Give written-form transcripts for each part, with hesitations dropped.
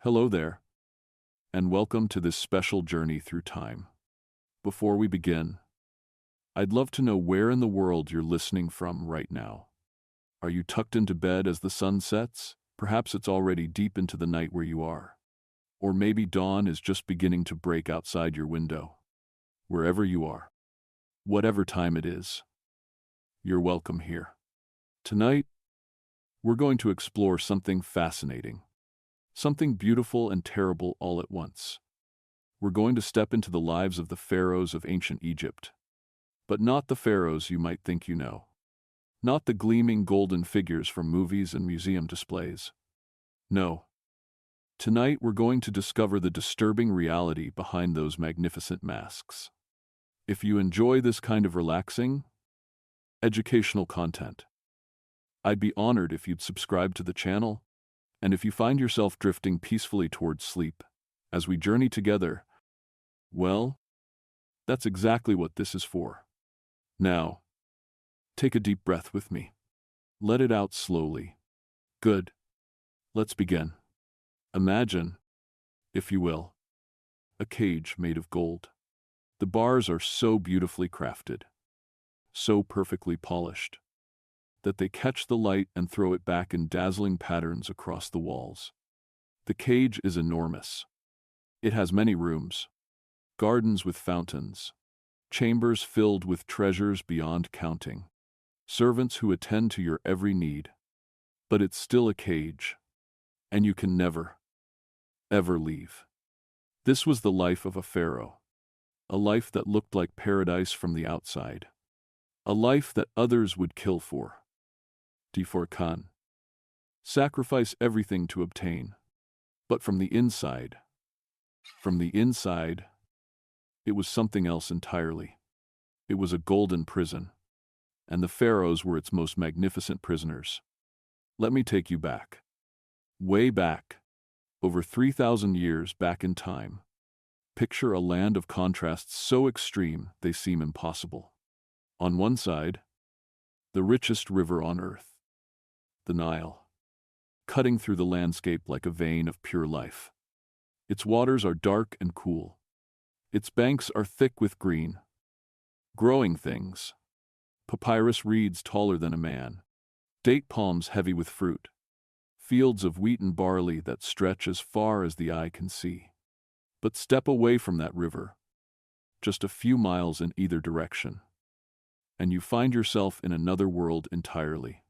Hello there, and welcome to this special journey through time. Before we begin, I'd love to know where in the world you're listening from right now. Are you tucked into bed as the sun sets? Perhaps it's already deep into the night where you are. Or maybe dawn is just beginning to break outside your window. Wherever you are, whatever time it is, you're welcome here. Tonight, we're going to explore something fascinating. Something beautiful and terrible all at once. We're going to step into the lives of the pharaohs of ancient Egypt. But not the pharaohs you might think you know. Not the gleaming golden figures from movies and museum displays. No. Tonight we're going to discover the disturbing reality behind those magnificent masks. If you enjoy this kind of relaxing, educational content, I'd be honored if you'd subscribe to the channel. And if you find yourself drifting peacefully towards sleep as we journey together, well, that's exactly what this is for. Now, take a deep breath with me. Let it out slowly. Good. Let's begin. Imagine, if you will, a cage made of gold. The bars are so beautifully crafted, so perfectly polished, that they catch the light and throw it back in dazzling patterns across the walls. The cage is enormous. It has many rooms, gardens with fountains, chambers filled with treasures beyond counting, servants who attend to your every need. But it's still a cage, and you can never, ever leave. This was the life of a pharaoh, a life that looked like paradise from the outside, a life that others would kill for. For Khan. Sacrifice everything to obtain. But from the inside, it was something else entirely. It was a golden prison, and the pharaohs were its most magnificent prisoners. Let me take you back. Way back, over 3,000 years back in time. Picture a land of contrasts so extreme they seem impossible. On one side, the richest river on earth, the Nile, cutting through the landscape like a vein of pure life. Its waters are dark and cool. Its banks are thick with green, growing things, papyrus reeds taller than a man, date palms heavy with fruit, fields of wheat and barley that stretch as far as the eye can see. But step away from that river, just a few miles in either direction, and you find yourself in another world entirely.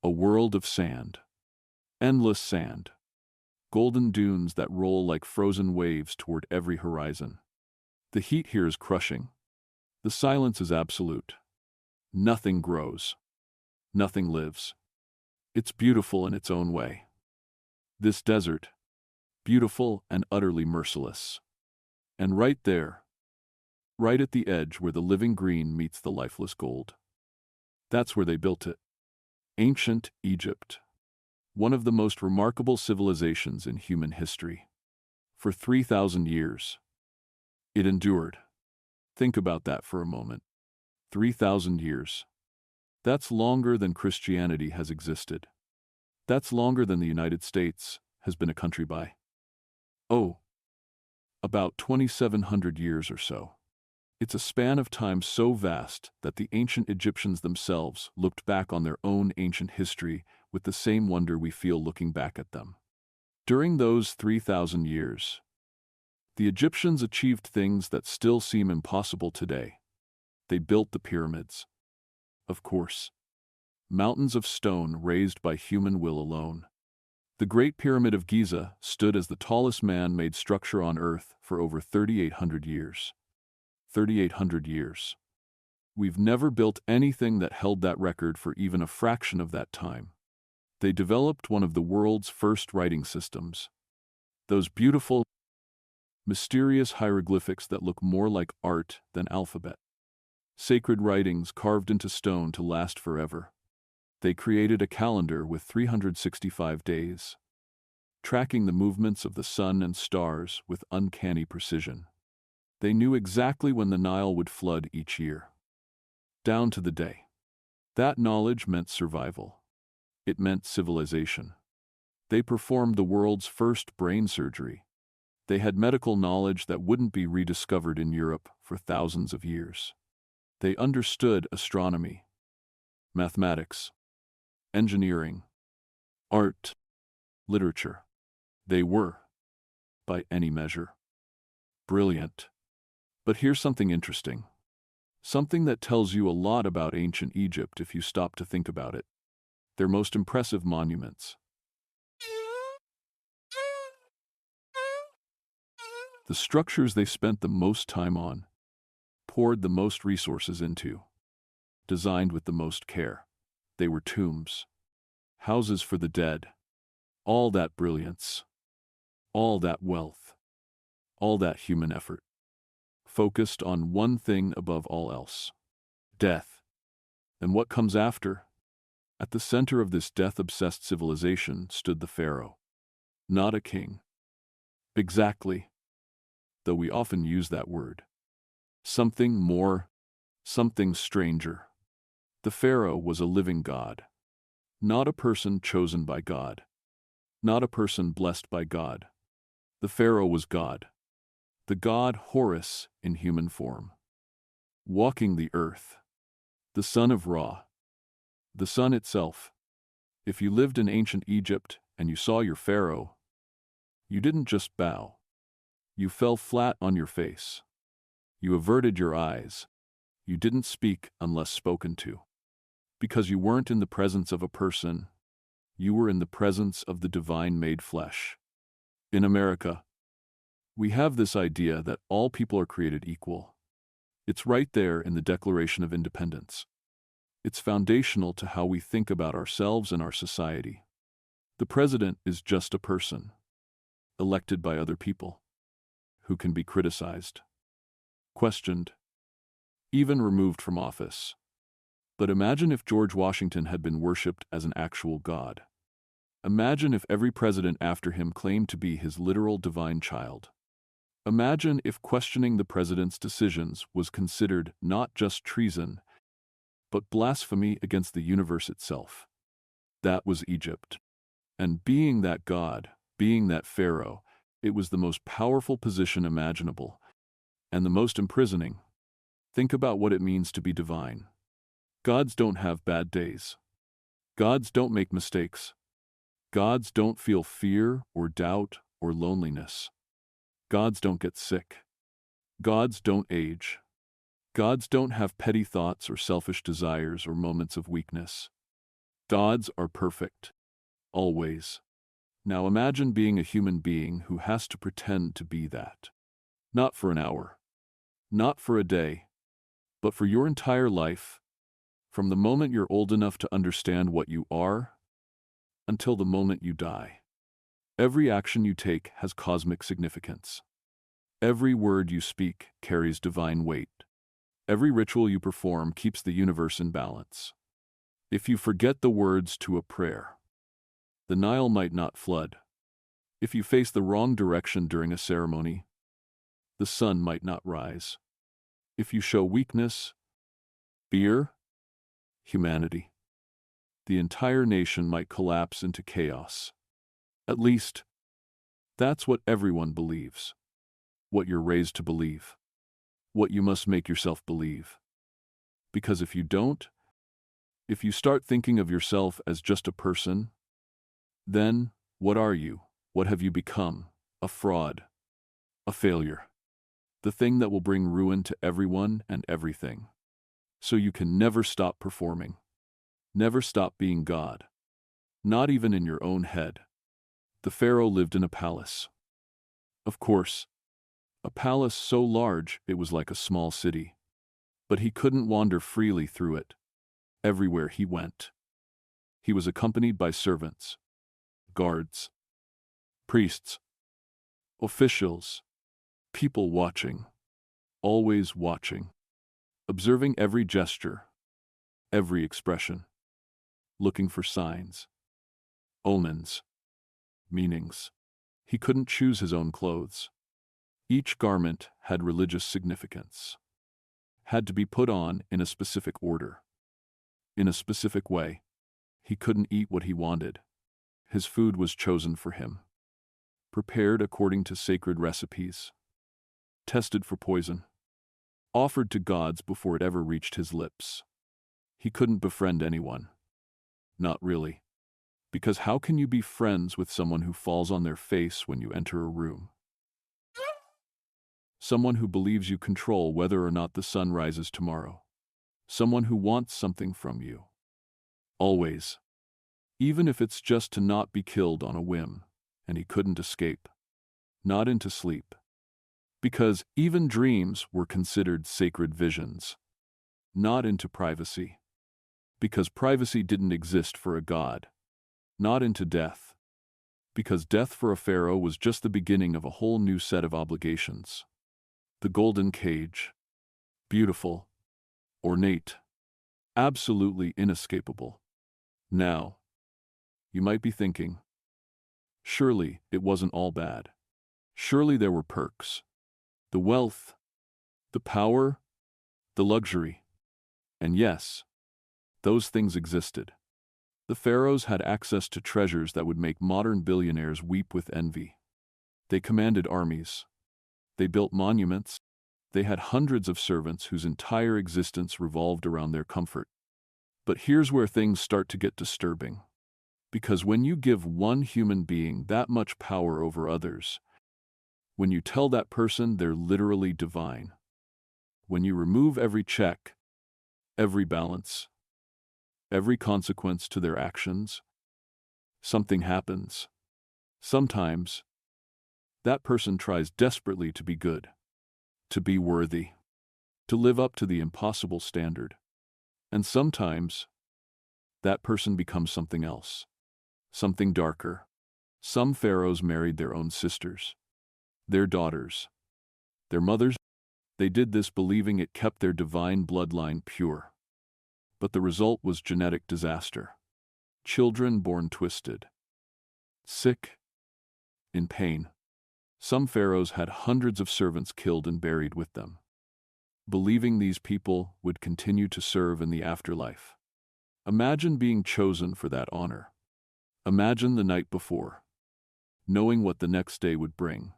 A world of sand. Endless sand. Golden dunes that roll like frozen waves toward every horizon. The heat here is crushing. The silence is absolute. Nothing grows. Nothing lives. It's beautiful in its own way. This desert, beautiful and utterly merciless. And right there, right at the edge where the living green meets the lifeless gold, that's where they built it. Ancient Egypt, one of the most remarkable civilizations in human history. For 3,000 years, it endured. Think about that for a moment. 3,000 years. That's longer than Christianity has existed. That's longer than the United States has been a country by. Oh, about 2,700 years or so. It's a span of time so vast that the ancient Egyptians themselves looked back on their own ancient history with the same wonder we feel looking back at them. During those 3,000 years, the Egyptians achieved things that still seem impossible today. They built the pyramids. Of course, mountains of stone raised by human will alone. The Great Pyramid of Giza stood as the tallest man-made structure on Earth for over 3,800 years. 3,800 years. We've never built anything that held that record for even a fraction of that time. They developed one of the world's first writing systems. Those beautiful, mysterious hieroglyphics that look more like art than alphabet. Sacred writings carved into stone to last forever. They created a calendar with 365 days, tracking the movements of the sun and stars with uncanny precision. They knew exactly when the Nile would flood each year, down to the day. That knowledge meant survival. It meant civilization. They performed the world's first brain surgery. They had medical knowledge that wouldn't be rediscovered in Europe for thousands of years. They understood astronomy, mathematics, engineering, art, literature. They were, by any measure, brilliant. But here's something interesting. Something that tells you a lot about ancient Egypt if you stop to think about it. Their most impressive monuments. The structures they spent the most time on, poured the most resources into, designed with the most care. They were tombs, houses for the dead. All that brilliance, all that wealth, all that human effort, focused on one thing above all else: death. And what comes after? At the center of this death-obsessed civilization stood the pharaoh. Not a king. Exactly. Though we often use that word. Something more, something stranger. The pharaoh was a living god. Not a person chosen by God. Not a person blessed by God. The pharaoh was God. The god Horus in human form. Walking the earth. The son of Ra. The sun itself. If you lived in ancient Egypt and you saw your pharaoh, you didn't just bow. You fell flat on your face. You averted your eyes. You didn't speak unless spoken to. Because you weren't in the presence of a person, you were in the presence of the divine made flesh. In America, we have this idea that all people are created equal. It's right there in the Declaration of Independence. It's foundational to how we think about ourselves and our society. The president is just a person, elected by other people, who can be criticized, questioned, even removed from office. But imagine if George Washington had been worshipped as an actual god. Imagine if every president after him claimed to be his literal divine child. Imagine if questioning the president's decisions was considered not just treason, but blasphemy against the universe itself. That was Egypt. And being that god, being that pharaoh, it was the most powerful position imaginable, and the most imprisoning. Think about what it means to be divine. Gods don't have bad days. Gods don't make mistakes. Gods don't feel fear or doubt or loneliness. Gods don't get sick. Gods don't age. Gods don't have petty thoughts or selfish desires or moments of weakness. Gods are perfect. Always. Now imagine being a human being who has to pretend to be that. Not for an hour. Not for a day. But for your entire life. From the moment you're old enough to understand what you are, until the moment you die. Every action you take has cosmic significance. Every word you speak carries divine weight. Every ritual you perform keeps the universe in balance. If you forget the words to a prayer, the Nile might not flood. If you face the wrong direction during a ceremony, the sun might not rise. If you show weakness, fear, humanity, the entire nation might collapse into chaos. At least, that's what everyone believes. What you're raised to believe. What you must make yourself believe. Because if you don't, if you start thinking of yourself as just a person, then what are you? What have you become? A fraud. A failure. The thing that will bring ruin to everyone and everything. So you can never stop performing. Never stop being God. Not even in your own head. The pharaoh lived in a palace. Of course, a palace so large it was like a small city. But he couldn't wander freely through it. Everywhere he went, he was accompanied by servants, guards, priests, officials, people watching, always watching, observing every gesture, every expression, looking for signs, omens, meanings. He couldn't choose his own clothes. Each garment had religious significance, had to be put on in a specific order, in a specific way. He couldn't eat what he wanted. His food was chosen for him, prepared according to sacred recipes, tested for poison, offered to gods before it ever reached his lips. He couldn't befriend anyone. Not really. Because how can you be friends with someone who falls on their face when you enter a room? Someone who believes you control whether or not the sun rises tomorrow. Someone who wants something from you. Always. Even if it's just to not be killed on a whim, and he couldn't escape. Not into sleep. Because even dreams were considered sacred visions. Not into privacy. Because privacy didn't exist for a god. Not into death. Because death for a pharaoh was just the beginning of a whole new set of obligations. The golden cage. Beautiful. Ornate. Absolutely inescapable. Now, you might be thinking, surely it wasn't all bad. Surely there were perks. The wealth, the power, the luxury. And yes, those things existed. The pharaohs had access to treasures that would make modern billionaires weep with envy. They commanded armies. They built monuments. They had hundreds of servants whose entire existence revolved around their comfort. But here's where things start to get disturbing. Because when you give one human being that much power over others, when you tell that person they're literally divine, when you remove every check, every balance, every consequence to their actions, something happens. Sometimes, that person tries desperately to be good, to be worthy, to live up to the impossible standard. And sometimes, that person becomes something else, something darker. Some pharaohs married their own sisters, their daughters, their mothers. They did this believing it kept their divine bloodline pure. But the result was genetic disaster. Children born twisted, sick, in pain. Some pharaohs had hundreds of servants killed and buried with them, believing these people would continue to serve in the afterlife. Imagine being chosen for that honor. Imagine the night before, knowing what the next day would bring.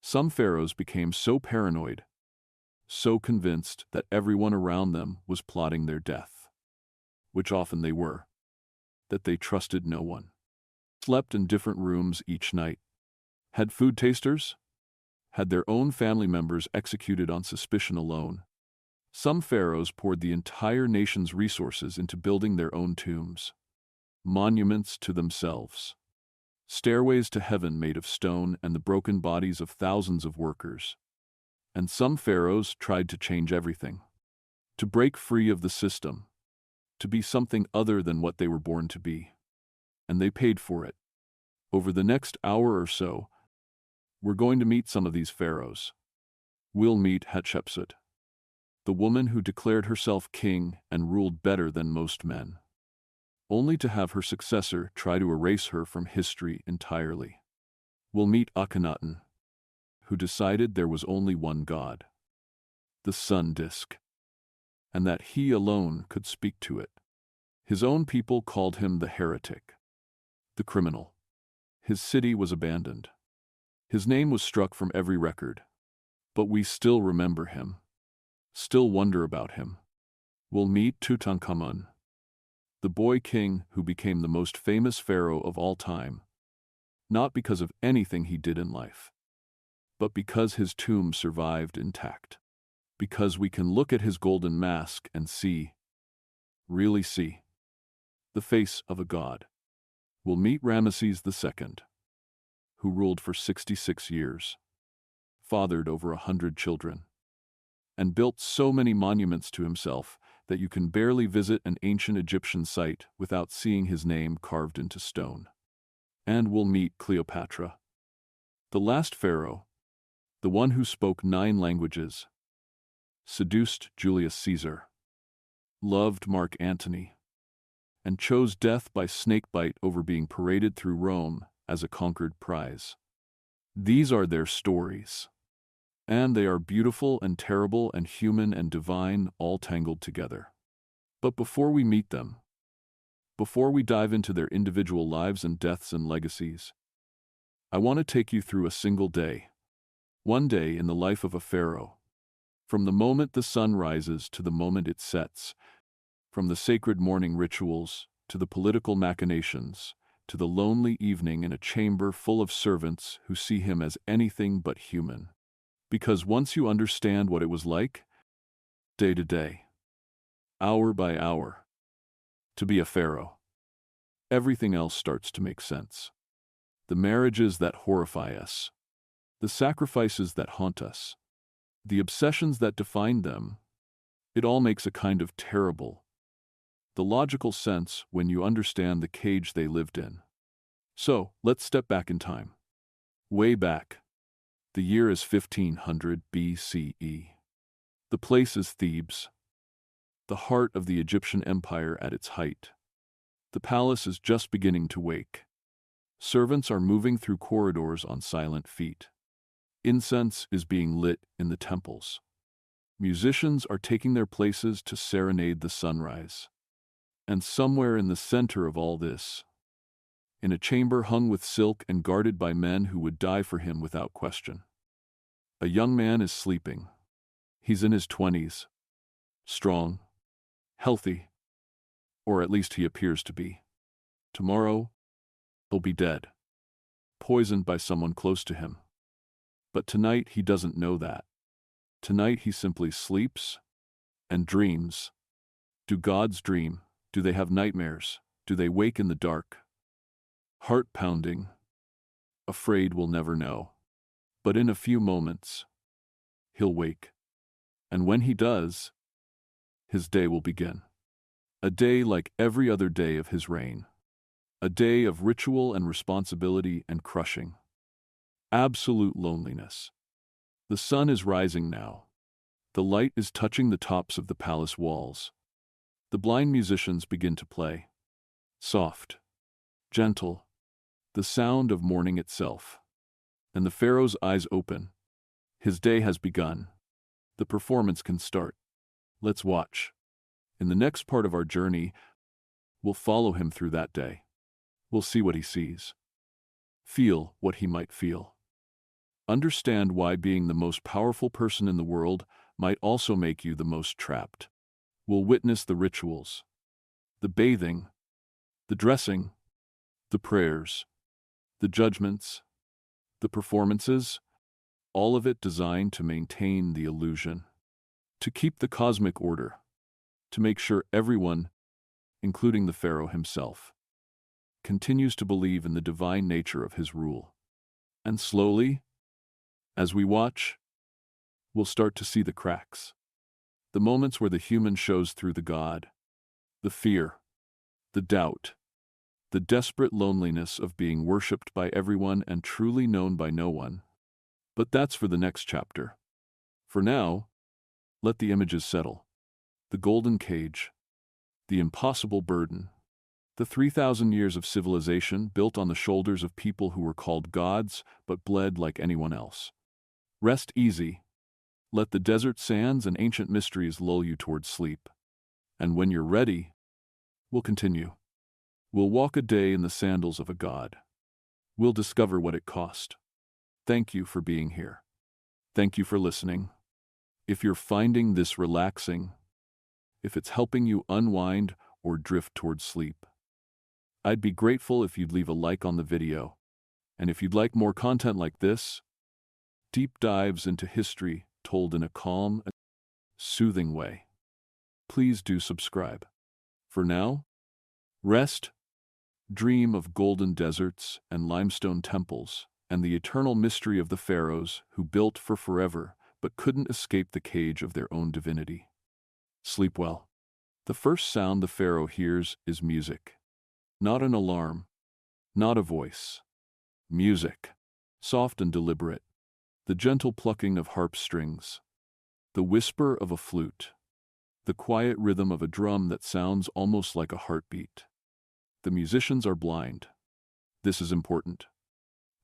Some pharaohs became so paranoid, so convinced that everyone around them was plotting their death, which often they were, that they trusted no one. Slept in different rooms each night. Had food tasters? Had their own family members executed on suspicion alone. Some pharaohs poured the entire nation's resources into building their own tombs, monuments to themselves, stairways to heaven made of stone and the broken bodies of thousands of workers. And some pharaohs tried to change everything, to break free of the system, to be something other than what they were born to be. And they paid for it. Over the next hour or so, we're going to meet some of these pharaohs. We'll meet Hatshepsut, the woman who declared herself king and ruled better than most men, only to have her successor try to erase her from history entirely. We'll meet Akhenaten, who decided there was only one God, the sun disk, and that he alone could speak to it. His own people called him the heretic, the criminal. His city was abandoned. His name was struck from every record. But we still remember him, still wonder about him. We'll meet Tutankhamun, the boy king who became the most famous pharaoh of all time, not because of anything he did in life, but because his tomb survived intact. Because we can look at his golden mask and see, really see, the face of a god. We'll meet Ramesses II, who ruled for 66 years, fathered over 100 children, and built so many monuments to himself that you can barely visit an ancient Egyptian site without seeing his name carved into stone. And we'll meet Cleopatra, the last pharaoh, the one who spoke 9 languages, seduced Julius Caesar, loved Mark Antony, and chose death by snakebite over being paraded through Rome as a conquered prize. These are their stories, and they are beautiful and terrible and human and divine all tangled together. But before we meet them, Before we dive into their individual lives and deaths and legacies, I want to take you through a single day. One day in the life of a pharaoh. From the moment the sun rises to the moment it sets, from the sacred morning rituals to the political machinations, to the lonely evening in a chamber full of servants who see him as anything but human. Because once you understand what it was like, day to day, hour by hour, to be a pharaoh, everything else starts to make sense. The marriages that horrify us, the sacrifices that haunt us, the obsessions that define them, it all makes a kind of terrible, the logical sense when you understand the cage they lived in. So, let's step back in time. Way back. The year is 1500 BCE. The place is Thebes, the heart of the Egyptian empire at its height. The palace is just beginning to wake. Servants are moving through corridors on silent feet. Incense is being lit in the temples. Musicians are taking their places to serenade the sunrise. And somewhere in the center of all this, in a chamber hung with silk and guarded by men who would die for him without question, a young man is sleeping. He's in his 20s, strong, healthy, or at least he appears to be. Tomorrow, he'll be dead, poisoned by someone close to him. But tonight he doesn't know that. Tonight he simply sleeps and dreams. Do gods dream? Do they have nightmares? Do they wake in the dark? Heart pounding, afraid we'll never know. But in a few moments, he'll wake. And when he does, his day will begin. A day like every other day of his reign. A day of ritual and responsibility and crushing. Absolute loneliness. The sun is rising now. The light is touching the tops of the palace walls. The blind musicians begin to play. Soft, gentle, the sound of morning itself. And the pharaoh's eyes open. His day has begun. The performance can start. Let's watch. In the next part of our journey, we'll follow him through that day. We'll see what he sees. Feel what he might feel. Understand why being the most powerful person in the world might also make you the most trapped. We'll witness the rituals, the bathing, the dressing, the prayers, the judgments, the performances, all of it designed to maintain the illusion, to keep the cosmic order, to make sure everyone, including the pharaoh himself, continues to believe in the divine nature of his rule. And slowly, as we watch, we'll start to see the cracks. The moments where the human shows through the god. The fear, the doubt, the desperate loneliness of being worshipped by everyone and truly known by no one. But that's for the next chapter. For now, let the images settle. The golden cage, the impossible burden, the 3,000 years of civilization built on the shoulders of people who were called gods but bled like anyone else. Rest easy. Let the desert sands and ancient mysteries lull you towards sleep. And when you're ready, we'll continue. We'll walk a day in the sandals of a god. We'll discover what it cost. Thank you for being here. Thank you for listening. If you're finding this relaxing, if it's helping you unwind or drift towards sleep, I'd be grateful if you'd leave a like on the video. And if you'd like more content like this, deep dives into history told in a calm and soothing way, please do subscribe. For now, rest, dream of golden deserts and limestone temples and the eternal mystery of the pharaohs who built for forever but couldn't escape the cage of their own divinity. Sleep well. The first sound the pharaoh hears is music. Not an alarm, not a voice. Music, soft and deliberate. The gentle plucking of harp strings, the whisper of a flute, the quiet rhythm of a drum that sounds almost like a heartbeat. The musicians are blind. This is important.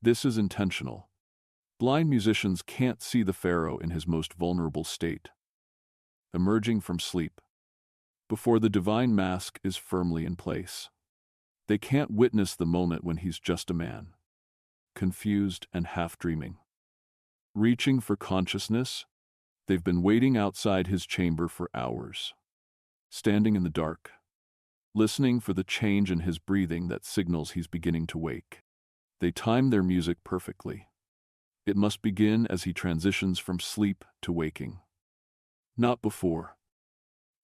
This is intentional. Blind musicians can't see the pharaoh in his most vulnerable state, emerging from sleep, before the divine mask is firmly in place. They can't witness the moment when he's just a man, confused and half-dreaming. Reaching for consciousness, they've been waiting outside his chamber for hours, standing in the dark, listening for the change in his breathing that signals he's beginning to wake. They time their music perfectly. It must begin as he transitions from sleep to waking. Not before.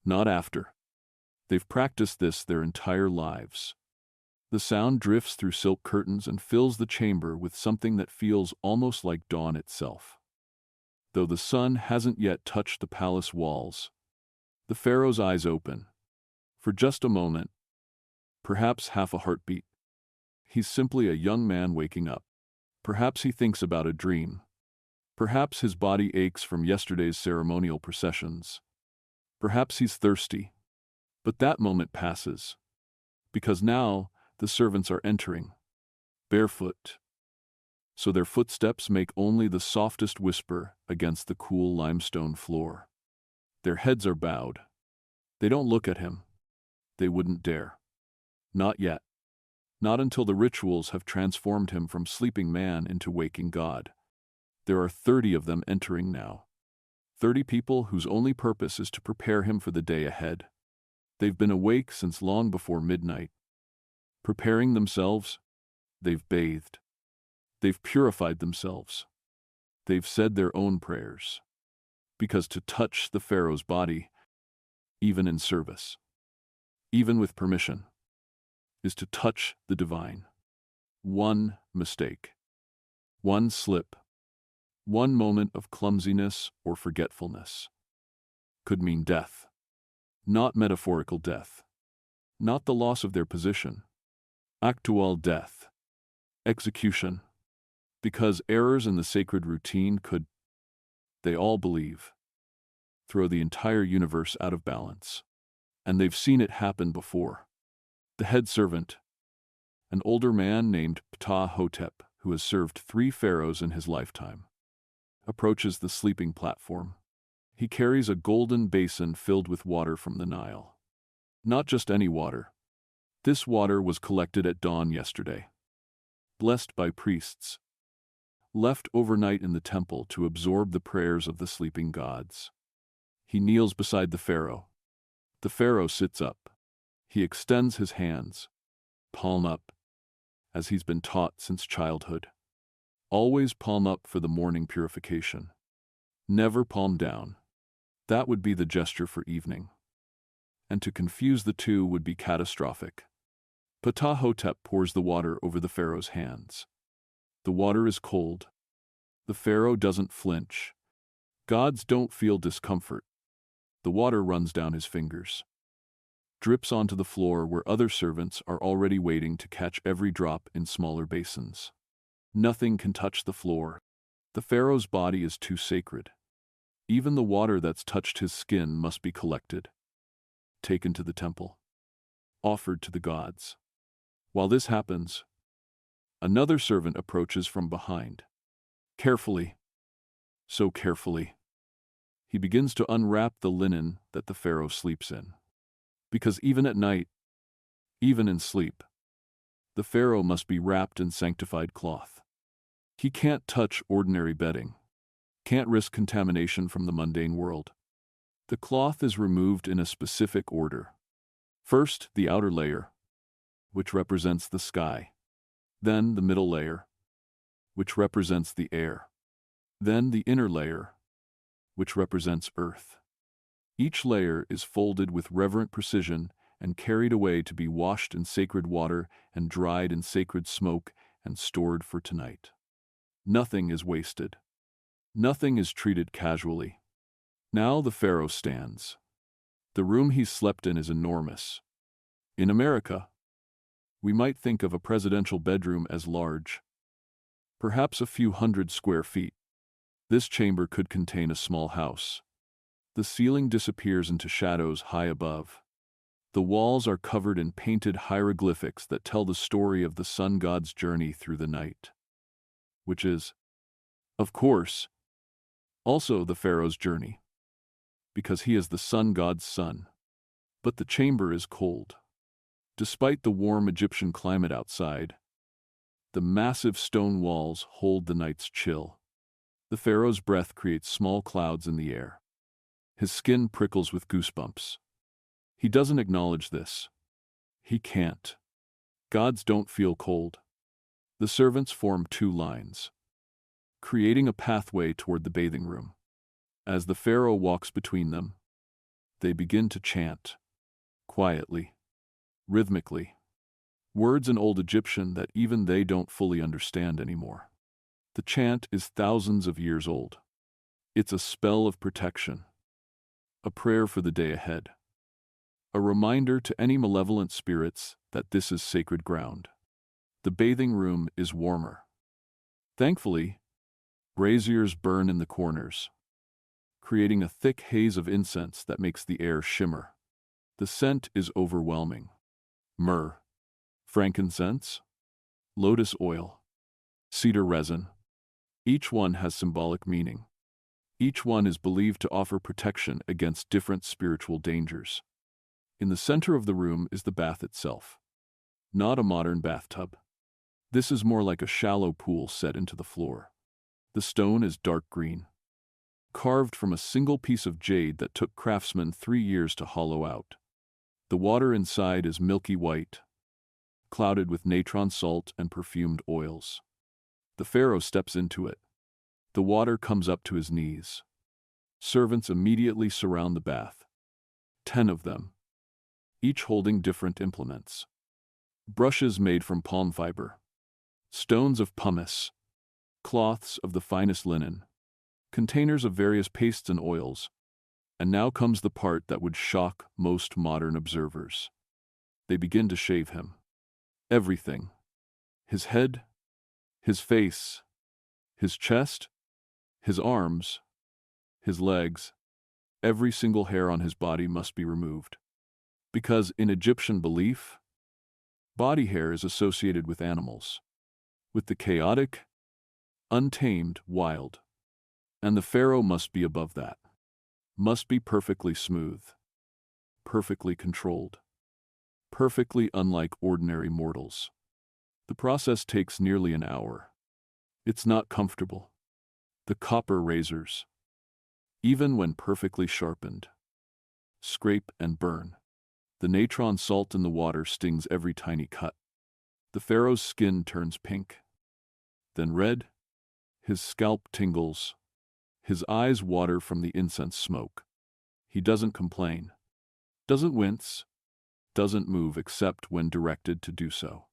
Not after. They've practiced this their entire lives. The sound drifts through silk curtains and fills the chamber with something that feels almost like dawn itself. Though the sun hasn't yet touched the palace walls, the pharaoh's eyes open. For just a moment, perhaps half a heartbeat. He's simply a young man waking up. Perhaps he thinks about a dream. Perhaps his body aches from yesterday's ceremonial processions. Perhaps he's thirsty. But that moment passes, because now the servants are entering, barefoot, so their footsteps make only the softest whisper against the cool limestone floor. Their heads are bowed. They don't look at him. They wouldn't dare. Not yet. Not until the rituals have transformed him from sleeping man into waking God. There are 30 of them entering now. 30 people whose only purpose is to prepare him for the day ahead. They've been awake since long before midnight. Preparing themselves, they've bathed. They've purified themselves. They've said their own prayers. Because to touch the pharaoh's body, even in service, even with permission, is to touch the divine. One mistake, one slip, one moment of clumsiness or forgetfulness could mean death. Not metaphorical death. Not the loss of their position. Actual death. Execution. Because errors in the sacred routine could, they all believe, throw the entire universe out of balance. And they've seen it happen before. The head servant, an older man named Ptah-hotep, who has served 3 pharaohs in his lifetime, approaches the sleeping platform. He carries a golden basin filled with water from the Nile. Not just any water. This water was collected at dawn yesterday, blessed by priests, left overnight in the temple to absorb the prayers of the sleeping gods. He kneels beside the pharaoh. The pharaoh sits up. He extends his hands, palm up, as he's been taught since childhood. Always palm up for the morning purification. Never palm down. That would be the gesture for evening. And to confuse the two would be catastrophic. Ptah-hotep pours the water over the pharaoh's hands. The water is cold. The pharaoh doesn't flinch. Gods don't feel discomfort. The water runs down his fingers, drips onto the floor where other servants are already waiting to catch every drop in smaller basins. Nothing can touch the floor. The pharaoh's body is too sacred. Even the water that's touched his skin must be collected, taken to the temple, offered to the gods. While this happens, another servant approaches from behind. Carefully, so carefully, he begins to unwrap the linen that the pharaoh sleeps in. Because even at night, even in sleep, the pharaoh must be wrapped in sanctified cloth. He can't touch ordinary bedding, can't risk contamination from the mundane world. The cloth is removed in a specific order. First, the outer layer, which represents the sky. Then the middle layer, which represents the air. Then the inner layer, which represents earth. Each layer is folded with reverent precision and carried away to be washed in sacred water and dried in sacred smoke and stored for tonight. Nothing is wasted. Nothing is treated casually. Now the pharaoh stands. The room he slept in is enormous. In America, we might think of a presidential bedroom as large, perhaps a few hundred square feet. This chamber could contain a small house. The ceiling disappears into shadows high above. The walls are covered in painted hieroglyphics that tell the story of the sun god's journey through the night, which is, of course, also the pharaoh's journey, because he is the sun god's son. But the chamber is cold. Despite the warm Egyptian climate outside, the massive stone walls hold the night's chill. The pharaoh's breath creates small clouds in the air. His skin prickles with goosebumps. He doesn't acknowledge this. He can't. Gods don't feel cold. The servants form two lines, creating a pathway toward the bathing room. As the pharaoh walks between them, they begin to chant, quietly, rhythmically, words in Old Egyptian that even they don't fully understand anymore. The chant is thousands of years old. It's a spell of protection, a prayer for the day ahead, a reminder to any malevolent spirits that this is sacred ground. The bathing room is warmer. Thankfully, braziers burn in the corners, creating a thick haze of incense that makes the air shimmer. The scent is overwhelming. Myrrh, frankincense, lotus oil, cedar resin. Each one has symbolic meaning. Each one is believed to offer protection against different spiritual dangers. In the center of the room is the bath itself. Not a modern bathtub. This is more like a shallow pool set into the floor. The stone is dark green, carved from a single piece of jade that took craftsmen 3 years to hollow out. The water inside is milky white, clouded with natron salt and perfumed oils. The pharaoh steps into it. The water comes up to his knees. Servants immediately surround the bath. 10 of them, each holding different implements. Brushes made from palm fiber, stones of pumice, cloths of the finest linen, containers of various pastes and oils. And now comes the part that would shock most modern observers. They begin to shave him. Everything. His head, his face, his chest, his arms, his legs. Every single hair on his body must be removed. Because in Egyptian belief, body hair is associated with animals, with the chaotic, untamed, wild. And the pharaoh must be above that. Must be perfectly smooth, perfectly controlled, perfectly unlike ordinary mortals. The process takes nearly an hour. It's not comfortable. The copper razors, even when perfectly sharpened, scrape and burn. The natron salt in the water stings every tiny cut. The pharaoh's skin turns pink, then red. His scalp tingles. His eyes water from the incense smoke. He doesn't complain, doesn't wince, doesn't move except when directed to do so.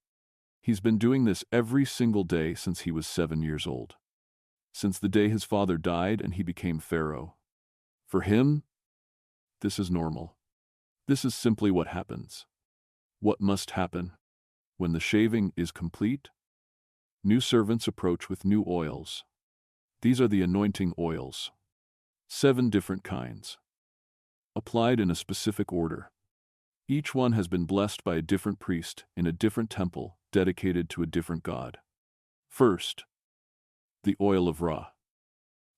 He's been doing this every single day since he was 7 years old. Since the day his father died and he became pharaoh. For him, this is normal. This is simply what happens. What must happen? When the shaving is complete, new servants approach with new oils. These are the anointing oils. 7 different kinds, applied in a specific order. Each one has been blessed by a different priest in a different temple dedicated to a different god. First, the oil of Ra,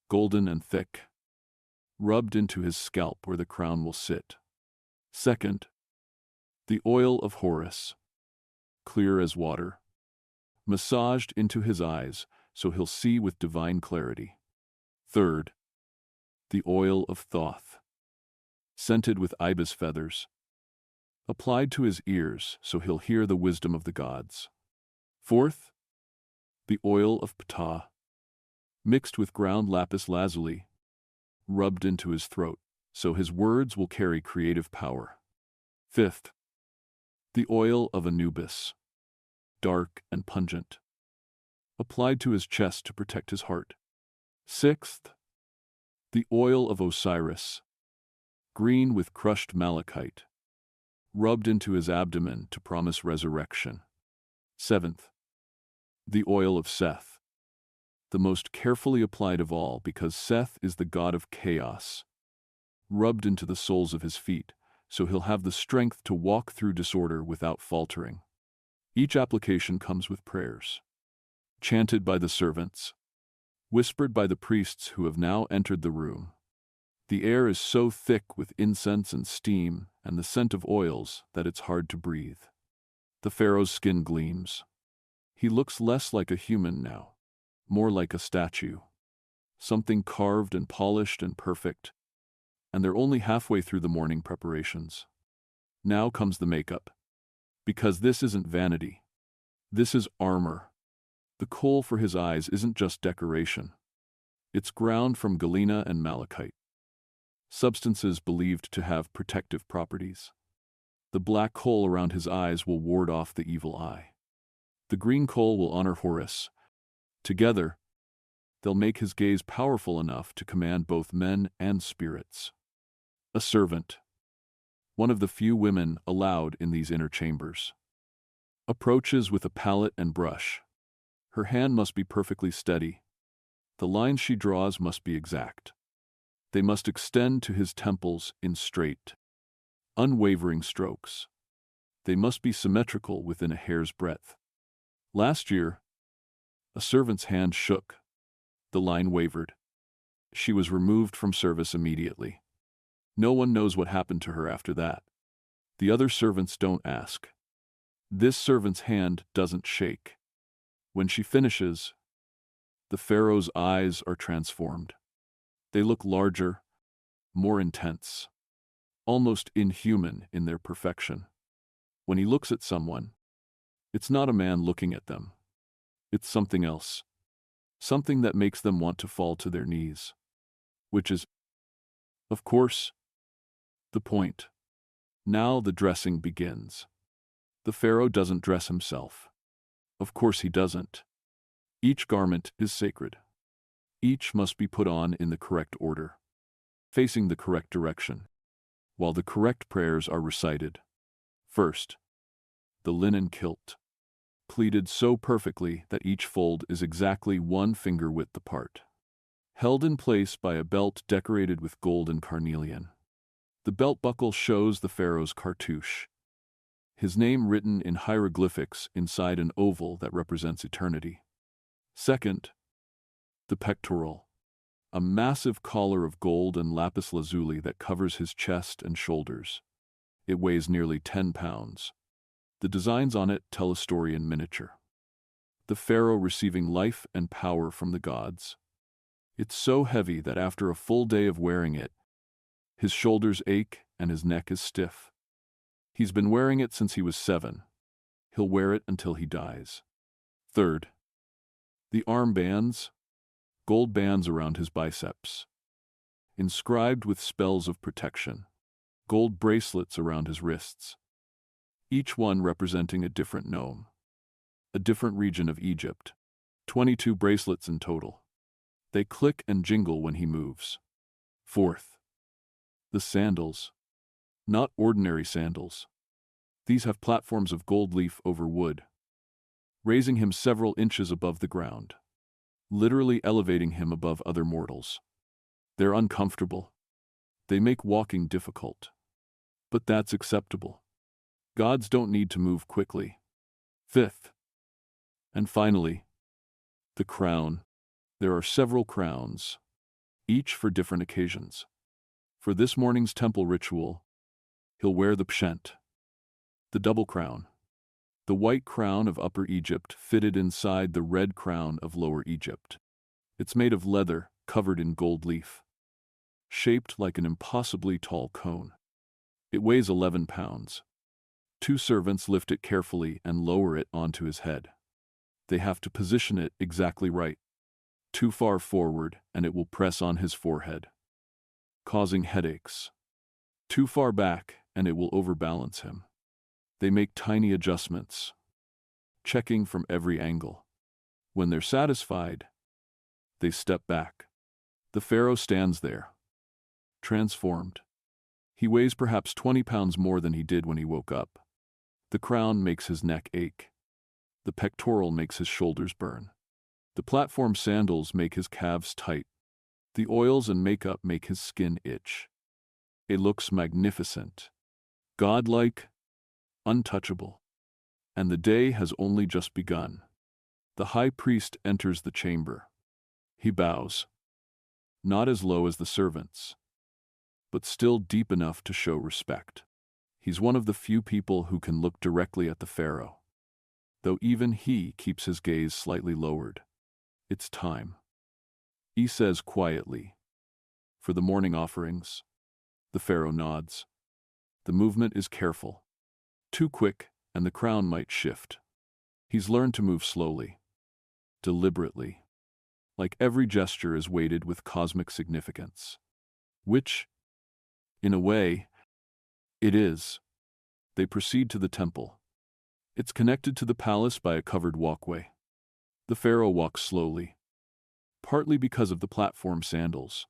golden and thick, rubbed into his scalp where the crown will sit. Second, the oil of Horus, clear as water, massaged into his eyes so he'll see with divine clarity. Third, the oil of Thoth, scented with ibis feathers, applied to his ears so he'll hear the wisdom of the gods. Fourth, the oil of Ptah, mixed with ground lapis lazuli, rubbed into his throat so his words will carry creative power. Fifth, the oil of Anubis, dark and pungent, applied to his chest to protect his heart. Sixth, the oil of Osiris, green with crushed malachite, rubbed into his abdomen to promise resurrection. Seventh, the oil of Seth, the most carefully applied of all because Seth is the god of chaos, rubbed into the soles of his feet so he'll have the strength to walk through disorder without faltering. Each application comes with prayers, chanted by the servants, whispered by the priests who have now entered the room. The air is so thick with incense and steam and the scent of oils that it's hard to breathe. The pharaoh's skin gleams. He looks less like a human now, more like a statue. Something carved and polished and perfect. And they're only halfway through the morning preparations. Now comes the makeup. Because this isn't vanity. This is armor. The kohl for his eyes isn't just decoration. It's ground from galena and malachite, substances believed to have protective properties. The black kohl around his eyes will ward off the evil eye. The green kohl will honor Horus. Together, they'll make his gaze powerful enough to command both men and spirits. A servant, one of the few women allowed in these inner chambers, approaches with a palette and brush. Her hand must be perfectly steady. The lines she draws must be exact. They must extend to his temples in straight, unwavering strokes. They must be symmetrical within a hair's breadth. Last year, a servant's hand shook. The line wavered. She was removed from service immediately. No one knows what happened to her after that. The other servants don't ask. This servant's hand doesn't shake. When she finishes, the pharaoh's eyes are transformed. They look larger, more intense, almost inhuman in their perfection. When he looks at someone, it's not a man looking at them. It's something else. Something that makes them want to fall to their knees. Which is, of course, the point. Now the dressing begins. The pharaoh doesn't dress himself. Of course he doesn't. Each garment is sacred. Each must be put on in the correct order, facing the correct direction, while the correct prayers are recited. First, the linen kilt, pleated so perfectly that each fold is exactly 1 finger width apart, held in place by a belt decorated with gold and carnelian. The belt buckle shows the pharaoh's cartouche, his name written in hieroglyphics inside an oval that represents eternity. Second, the pectoral, a massive collar of gold and lapis lazuli that covers his chest and shoulders. It weighs nearly 10 pounds. The designs on it tell a story in miniature. The pharaoh receiving life and power from the gods. It's so heavy that after a full day of wearing it, his shoulders ache and his neck is stiff. He's been wearing it since he was 7. He'll wear it until he dies. Third, the armbands, gold bands around his biceps, inscribed with spells of protection, gold bracelets around his wrists, each one representing a different nome, a different region of Egypt. 22 bracelets in total. They click and jingle when he moves. Fourth, the sandals. Not ordinary sandals. These have platforms of gold leaf over wood, raising him several inches above the ground, literally elevating him above other mortals. They're uncomfortable. They make walking difficult. But that's acceptable. Gods don't need to move quickly. Fifth, and finally, the crown. There are several crowns, each for different occasions. For this morning's temple ritual, he'll wear the pshent, the double crown, the white crown of Upper Egypt fitted inside the red crown of Lower Egypt. It's made of leather covered in gold leaf, shaped like an impossibly tall cone. It weighs 11 pounds. 2 servants lift it carefully and lower it onto his head. They have to position it exactly right. Too far forward and it will press on his forehead, causing headaches. Too far back and it will overbalance him. They make tiny adjustments, checking from every angle. When they're satisfied, they step back. The pharaoh stands there, transformed. He weighs perhaps 20 pounds more than he did when he woke up. The crown makes his neck ache. The pectoral makes his shoulders burn. The platform sandals make his calves tight. The oils and makeup make his skin itch. It looks magnificent, godlike, untouchable. And the day has only just begun. The high priest enters the chamber. He bows, not as low as the servants, but still deep enough to show respect. He's one of the few people who can look directly at the pharaoh. though even he keeps his gaze slightly lowered. It's time. He says quietly. For the morning offerings. The pharaoh nods. The movement is careful. Too quick, and the crown might shift. He's learned to move slowly. Deliberately. Like every gesture is weighted with cosmic significance. Which, in a way, it is. They proceed to the temple. It's connected to the palace by a covered walkway. The pharaoh walks slowly. Partly because of the platform sandals.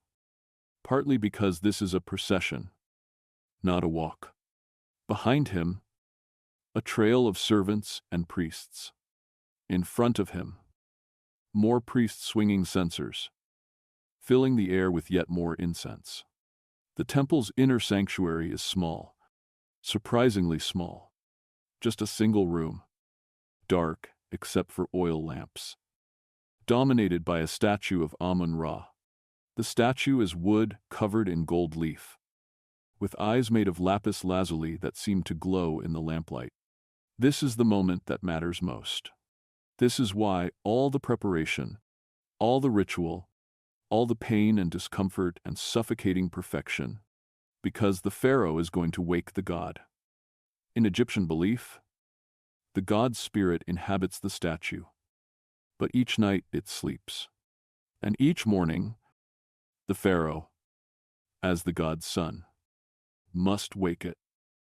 Partly because this is a procession, not a walk. Behind him, a trail of servants and priests. In front of him, more priests swinging censers, filling the air with yet more incense. The temple's inner sanctuary is small, surprisingly small. Just a single room, dark except for oil lamps, dominated by a statue of Amun-Ra. The statue is wood covered in gold leaf, with eyes made of lapis lazuli that seem to glow in the lamplight. This is the moment that matters most. This is why all the preparation, all the ritual, all the pain and discomfort and suffocating perfection, because the pharaoh is going to wake the god. In Egyptian belief, the god's spirit inhabits the statue, but each night it sleeps. And each morning, the pharaoh, as the god's son, must wake it,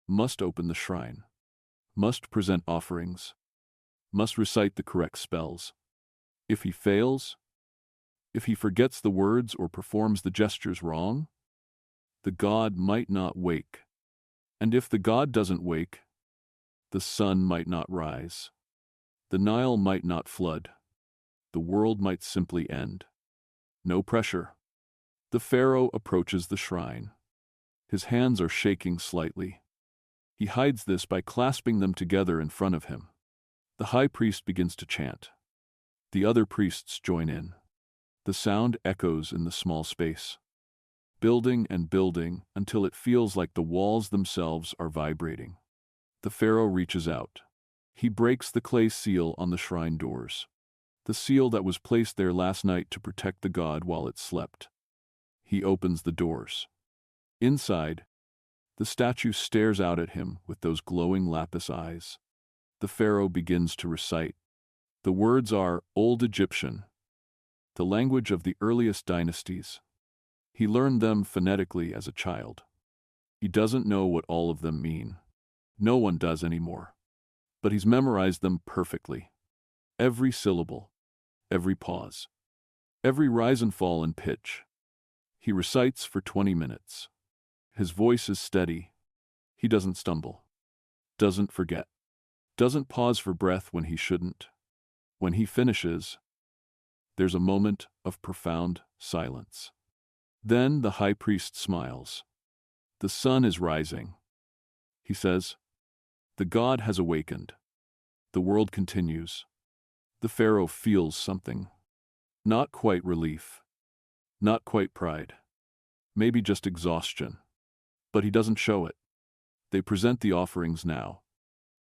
must open the shrine, must present offerings, must recite the correct spells. If he fails, if he forgets the words or performs the gestures wrong, the god might not wake. And if the god doesn't wake, the sun might not rise, the Nile might not flood, the world might simply end. No pressure. The pharaoh approaches the shrine. His hands are shaking slightly. He hides this by clasping them together in front of him. The high priest begins to chant. The other priests join in. The sound echoes in the small space, building and building until it feels like the walls themselves are vibrating. The pharaoh reaches out. He breaks the clay seal on the shrine doors, the seal that was placed there last night to protect the god while it slept. He opens the doors. Inside, the statue stares out at him with those glowing lapis eyes. The pharaoh begins to recite. The words are Old Egyptian, the language of the earliest dynasties. He learned them phonetically as a child. He doesn't know what all of them mean. No one does anymore. But he's memorized them perfectly. Every syllable, every pause, every rise and fall in pitch. He recites for 20 minutes. His voice is steady. He doesn't stumble, doesn't forget, doesn't pause for breath when he shouldn't. When he finishes, there's a moment of profound silence. Then the high priest smiles. The sun is rising. He says, "The god has awakened." The world continues. The pharaoh feels something. Not quite relief. Not quite pride. Maybe just exhaustion. But he doesn't show it. They present the offerings now.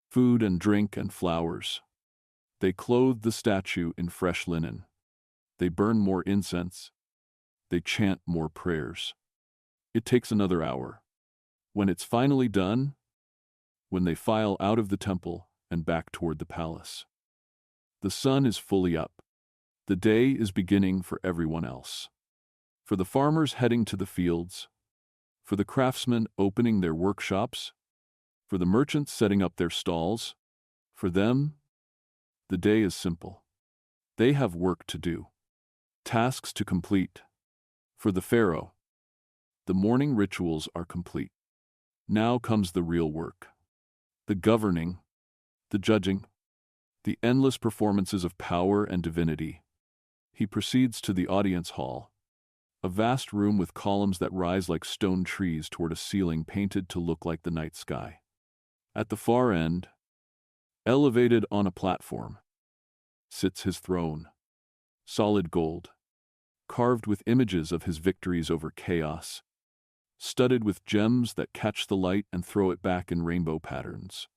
Food and drink and flowers. They clothe the statue in fresh linen. They burn more incense. They chant more prayers. It takes another hour. When it's finally done, when they file out of the temple and back toward the palace, the sun is fully up. The day is beginning for everyone else. For the farmers heading to the fields, for the craftsmen opening their workshops, for the merchants setting up their stalls, for them, the day is simple. They have work to do, tasks to complete. For the pharaoh, the morning rituals are complete. Now comes the real work. The governing, the judging, the endless performances of power and divinity. He proceeds to the audience hall, a vast room with columns that rise like stone trees toward a ceiling painted to look like the night sky. At the far end, elevated on a platform, sits his throne, solid gold, carved with images of his victories over chaos, studded with gems that catch the light and throw it back in rainbow patterns.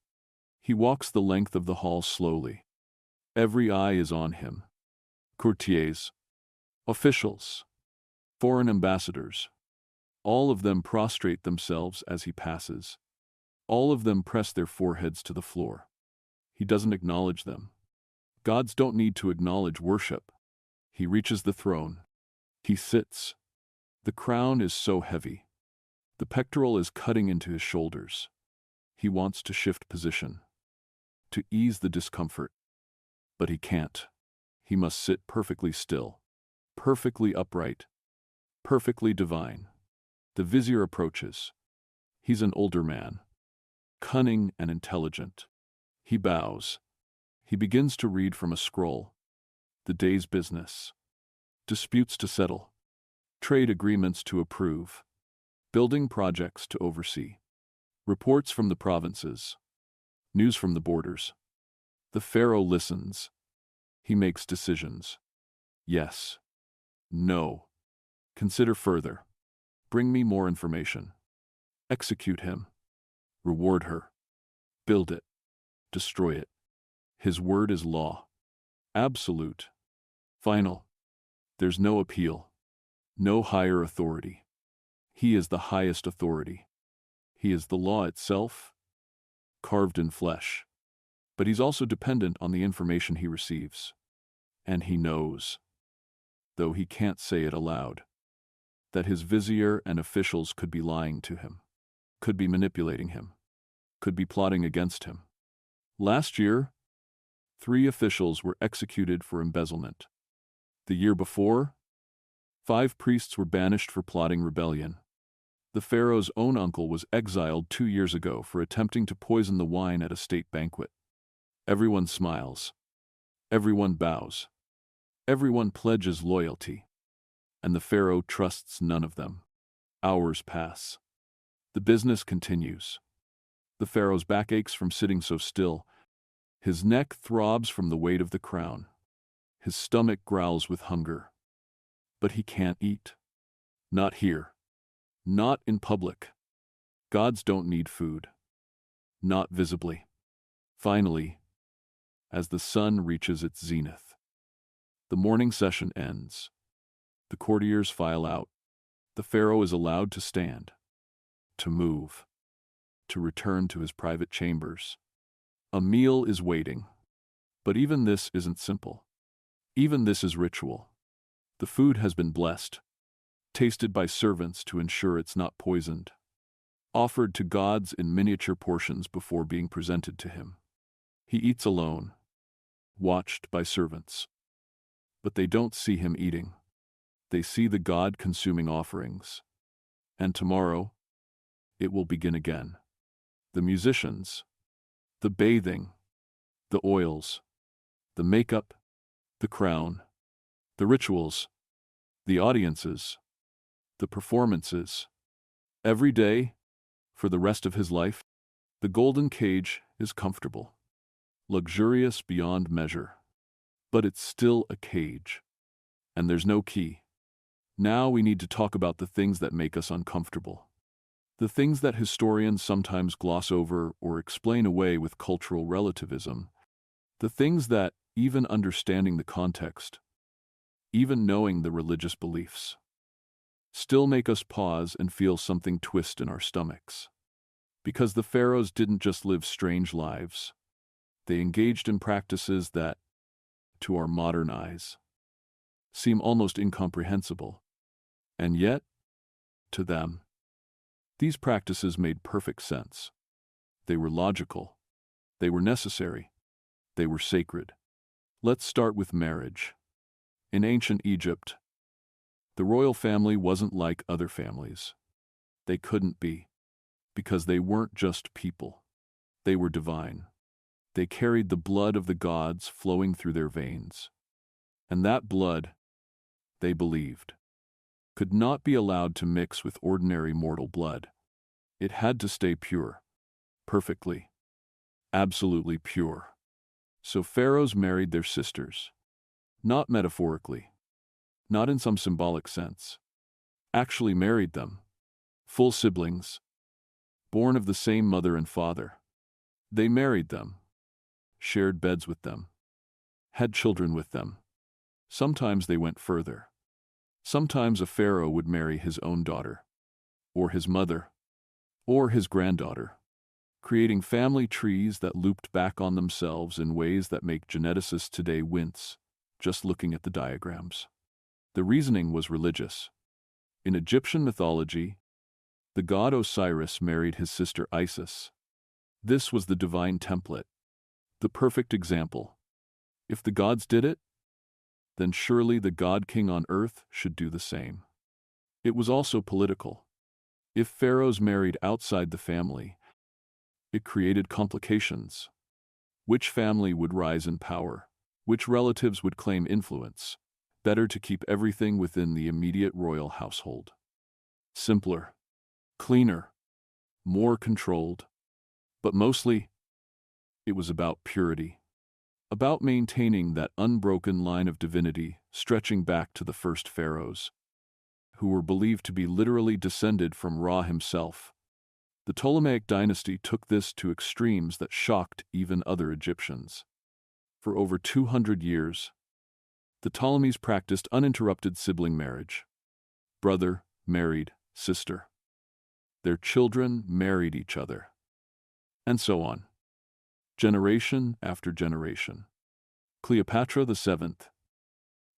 He walks the length of the hall slowly, Every eye is on him. Courtiers, officials, foreign ambassadors. All of them prostrate themselves as he passes. All of them press their foreheads to the floor. He doesn't acknowledge them. Gods don't need to acknowledge worship. He reaches the throne. He sits. The crown is so heavy. The pectoral is cutting into his shoulders. He wants to shift position, to ease the discomfort. But he can't. He must sit perfectly still, perfectly upright, perfectly divine. The vizier approaches. He's an older man, cunning and intelligent. He bows. He begins to read from a scroll. The day's business. Disputes to settle. Trade agreements to approve. Building projects to oversee. Reports from the provinces. News from the borders. The pharaoh listens. He makes decisions. Yes. No. Consider further. Bring me more information. Execute him. Reward her. Build it. Destroy it. His word is law. Absolute. Final. There's no appeal. No higher authority. He is the highest authority. He is the law itself, carved in flesh. But he's also dependent on the information he receives. And he knows, though he can't say it aloud, that his vizier and officials could be lying to him, could be manipulating him, could be plotting against him. Last year, 3 officials were executed for embezzlement. The year before, 5 priests were banished for plotting rebellion. The pharaoh's own uncle was exiled 2 years ago for attempting to poison the wine at a state banquet. Everyone smiles. Everyone bows. Everyone pledges loyalty. And the pharaoh trusts none of them. Hours pass. The business continues. The pharaoh's back aches from sitting so still. His neck throbs from the weight of the crown. His stomach growls with hunger. But he can't eat. Not here. Not in public. Gods don't need food. Not visibly. Finally, as the sun reaches its zenith, the morning session ends. The courtiers file out. The pharaoh is allowed to stand, to move, to return to his private chambers. A meal is waiting. But even this isn't simple. Even this is ritual. The food has been blessed, tasted by servants to ensure it's not poisoned, offered to gods in miniature portions before being presented to him. He eats alone, watched by servants. But they don't see him eating. They see the god consuming offerings. And tomorrow, it will begin again. The musicians, the bathing, the oils, the makeup, the crown, the rituals, the audiences, the performances. Every day, for the rest of his life, the golden cage is comfortable, luxurious beyond measure. But it's still a cage. And there's no key. Now we need to talk about the things that make us uncomfortable. The things that historians sometimes gloss over or explain away with cultural relativism. The things that, even understanding the context, even knowing the religious beliefs, still make us pause and feel something twist in our stomachs. Because the pharaohs didn't just live strange lives. They engaged in practices that, to our modern eyes, seem almost incomprehensible. And yet, to them, these practices made perfect sense. They were logical. They were necessary. They were sacred. Let's start with marriage. In ancient Egypt, the royal family wasn't like other families. They couldn't be, because they weren't just people. They were divine. They carried the blood of the gods flowing through their veins. And that blood, they believed, could not be allowed to mix with ordinary mortal blood. It had to stay pure, perfectly, absolutely pure. So pharaohs married their sisters, not metaphorically, not in some symbolic sense, actually married them, full siblings, born of the same mother and father. They married them, shared beds with them, had children with them. Sometimes they went further. Sometimes a pharaoh would marry his own daughter, or his mother, or his granddaughter, creating family trees that looped back on themselves in ways that make geneticists today wince, just looking at the diagrams. The reasoning was religious. In Egyptian mythology, the god Osiris married his sister Isis. This was the divine template, the perfect example. If the gods did it, then surely the god-king on earth should do the same. It was also political. If pharaohs married outside the family, it created complications. Which family would rise in power? Which relatives would claim influence? Better to keep everything within the immediate royal household. Simpler, cleaner, more controlled. But mostly, it was about purity. About maintaining that unbroken line of divinity stretching back to the first pharaohs, who were believed to be literally descended from Ra himself. The Ptolemaic dynasty took this to extremes that shocked even other Egyptians. For over 200 years, the Ptolemies practiced uninterrupted sibling marriage. Brother married sister. Their children married each other. And so on. Generation after generation. Cleopatra VII,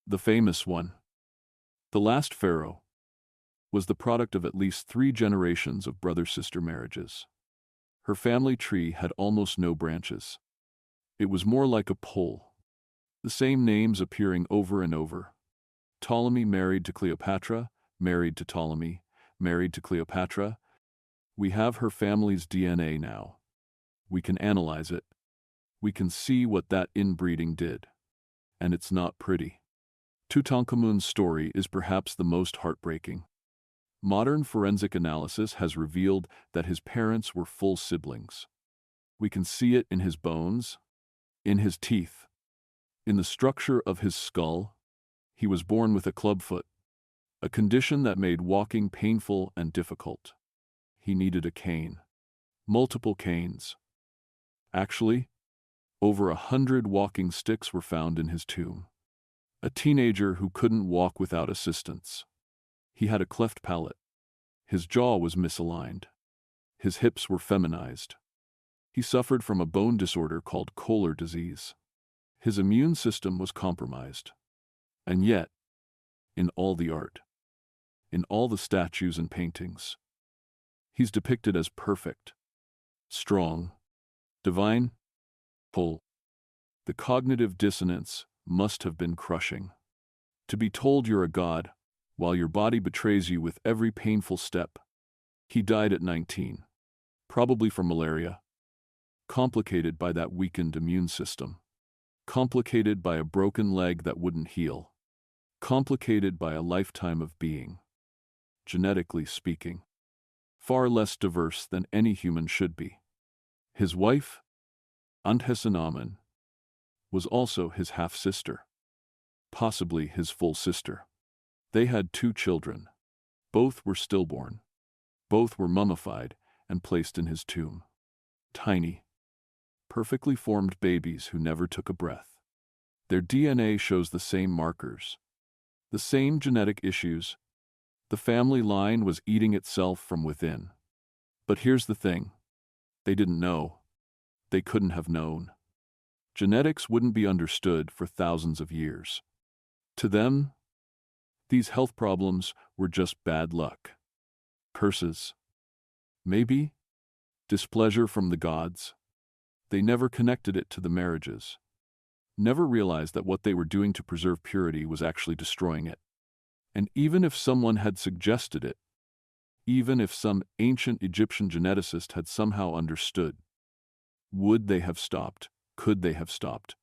the famous one, the last pharaoh, was the product of at least 3 generations of brother-sister marriages. Her family tree had almost no branches. It was more like a pole, the same names appearing over and over. Ptolemy married to Cleopatra, married to Ptolemy, married to Cleopatra. We have her family's DNA now. We can analyze it. We can see what that inbreeding did. And it's not pretty. Tutankhamun's story is perhaps the most heartbreaking. Modern forensic analysis has revealed that his parents were full siblings. We can see it in his bones, in his teeth, in the structure of his skull. He was born with a clubfoot, a condition that made walking painful and difficult. He needed a cane. Multiple canes. Actually, over 100 walking sticks were found in his tomb. A teenager who couldn't walk without assistance. He had a cleft palate. His jaw was misaligned. His hips were feminized. He suffered from a bone disorder called Koehler disease. His immune system was compromised. And yet, in all the art, in all the statues and paintings, he's depicted as perfect, strong, divine, whole. The cognitive dissonance must have been crushing. To be told you're a god, while your body betrays you with every painful step. He died at 19, probably from malaria, complicated by that weakened immune system, complicated by a broken leg that wouldn't heal, complicated by a lifetime of being, genetically speaking, far less diverse than any human should be. His wife, Antesinamen, was also his half-sister, possibly his full sister. They had 2 children. Both were stillborn. Both were mummified and placed in his tomb. Tiny, perfectly formed babies who never took a breath. Their DNA shows the same markers, the same genetic issues. The family line was eating itself from within. But here's the thing. They didn't know. They couldn't have known. Genetics wouldn't be understood for thousands of years. To them, these health problems were just bad luck. Curses. Maybe displeasure from the gods. They never connected it to the marriages. Never realized that what they were doing to preserve purity was actually destroying it. And even if someone had suggested it, even if some ancient Egyptian geneticist had somehow understood, would they have stopped? Could they have stopped?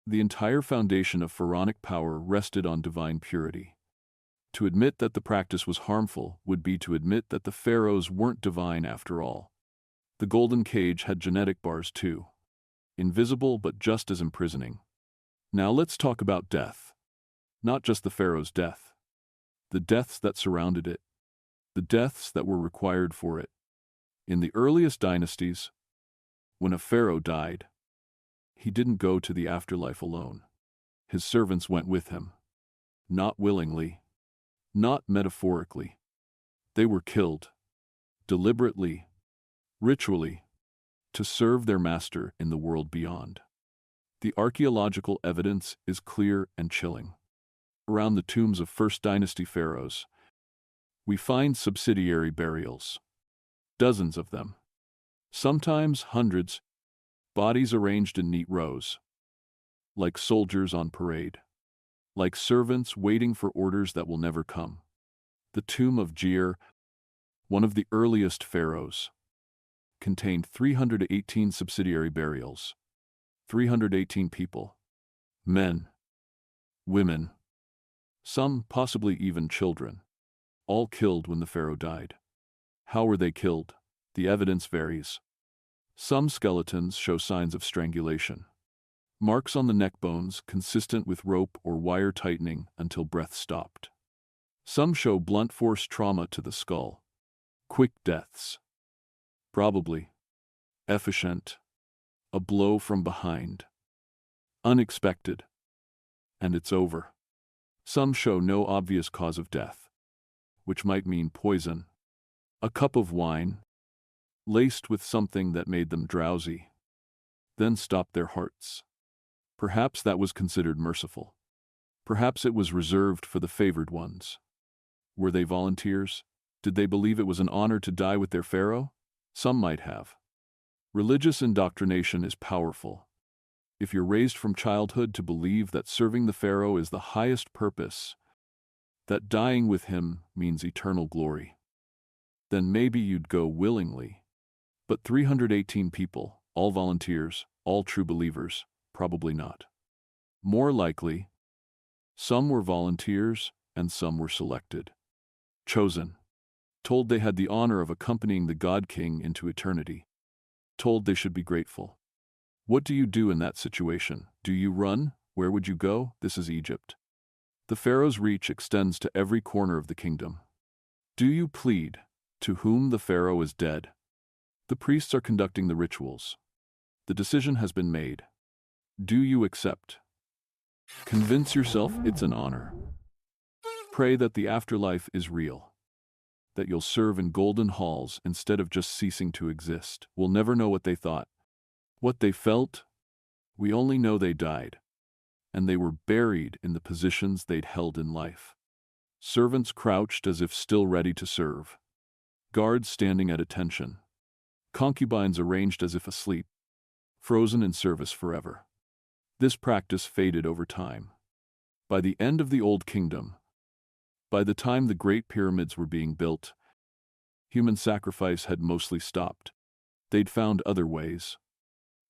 The entire foundation of pharaonic power rested on divine purity. To admit that the practice was harmful would be to admit that the pharaohs weren't divine after all. The golden cage had genetic bars too. Invisible but just as imprisoning. Now let's talk about death. Not just the pharaoh's death. The deaths that surrounded it. The deaths that were required for it. In the earliest dynasties, when a pharaoh died, He didn't go to the afterlife alone. His servants went with him. Not willingly, not metaphorically. They were killed, deliberately, ritually, to serve their master in the world beyond. The archaeological evidence is clear and chilling. Around the tombs of First Dynasty pharaohs, we find subsidiary burials. Dozens of them. Sometimes hundreds, bodies arranged in neat rows. Like soldiers on parade. Like servants waiting for orders that will never come. The tomb of Jir, one of the earliest pharaohs, contained 318 subsidiary burials. 318 people. Men. Women. Some, possibly even children. All killed when the pharaoh died. How were they killed? The evidence varies. Some skeletons show signs of strangulation. Marks on the neck bones consistent with rope or wire tightening until breath stopped. Some show blunt force trauma to the skull. Quick deaths. Probably. Efficient. A blow from behind. Unexpected. And it's over. Some show no obvious cause of death, which might mean poison. A cup of wine, laced with something that made them drowsy, then stopped their hearts. Perhaps that was considered merciful. Perhaps it was reserved for the favored ones. Were they volunteers? Did they believe it was an honor to die with their pharaoh? Some might have. Religious indoctrination is powerful. If you're raised from childhood to believe that serving the pharaoh is the highest purpose, that dying with him means eternal glory, then maybe you'd go willingly. But 318 people, all volunteers, all true believers, probably not. More likely, some were volunteers and some were selected. Chosen. Told they had the honor of accompanying the God King into eternity. Told they should be grateful. What do you do in that situation? Do you run? Where would you go? This is Egypt. The pharaoh's reach extends to every corner of the kingdom. Do you plead, to whom the pharaoh is dead? The priests are conducting the rituals. The decision has been made. Do you accept? Convince yourself it's an honor. Pray that the afterlife is real. That you'll serve in golden halls instead of just ceasing to exist. We'll never know what they thought. What they felt? We only know they died. And they were buried in the positions they'd held in life. Servants crouched as if still ready to serve. Guards standing at attention. Concubines arranged as if asleep. Frozen in service forever. This practice faded over time. By the end of the Old Kingdom, by the time the Great Pyramids were being built, human sacrifice had mostly stopped. They'd found other ways.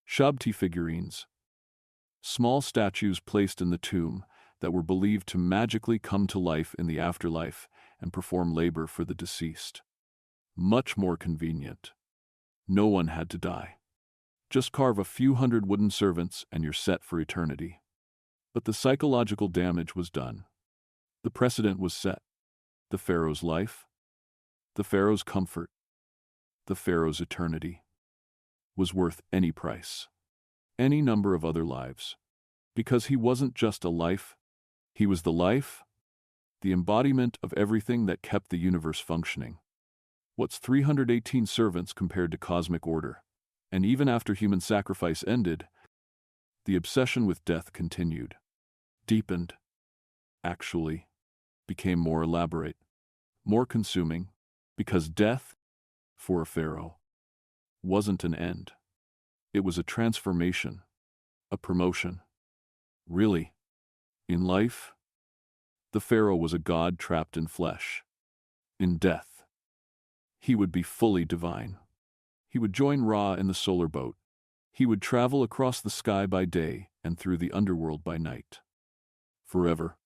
Shabti figurines. Small statues placed in the tomb that were believed to magically come to life in the afterlife and perform labor for the deceased. Much more convenient. No one had to die. Just carve a few hundred wooden servants and you're set for eternity. But the psychological damage was done. The precedent was set. The pharaoh's life, the pharaoh's comfort, the pharaoh's eternity was worth any price, any number of other lives. Because he wasn't just a life, he was the life, the embodiment of everything that kept the universe functioning. What's 318 servants compared to cosmic order? And even after human sacrifice ended, the obsession with death continued, deepened, actually, became more elaborate, more consuming, because death, for a pharaoh, wasn't an end. It was a transformation, a promotion. Really, in life, the pharaoh was a god trapped in flesh. In death, he would be fully divine. He would join Ra in the solar boat. He would travel across the sky by day and through the underworld by night. Forever.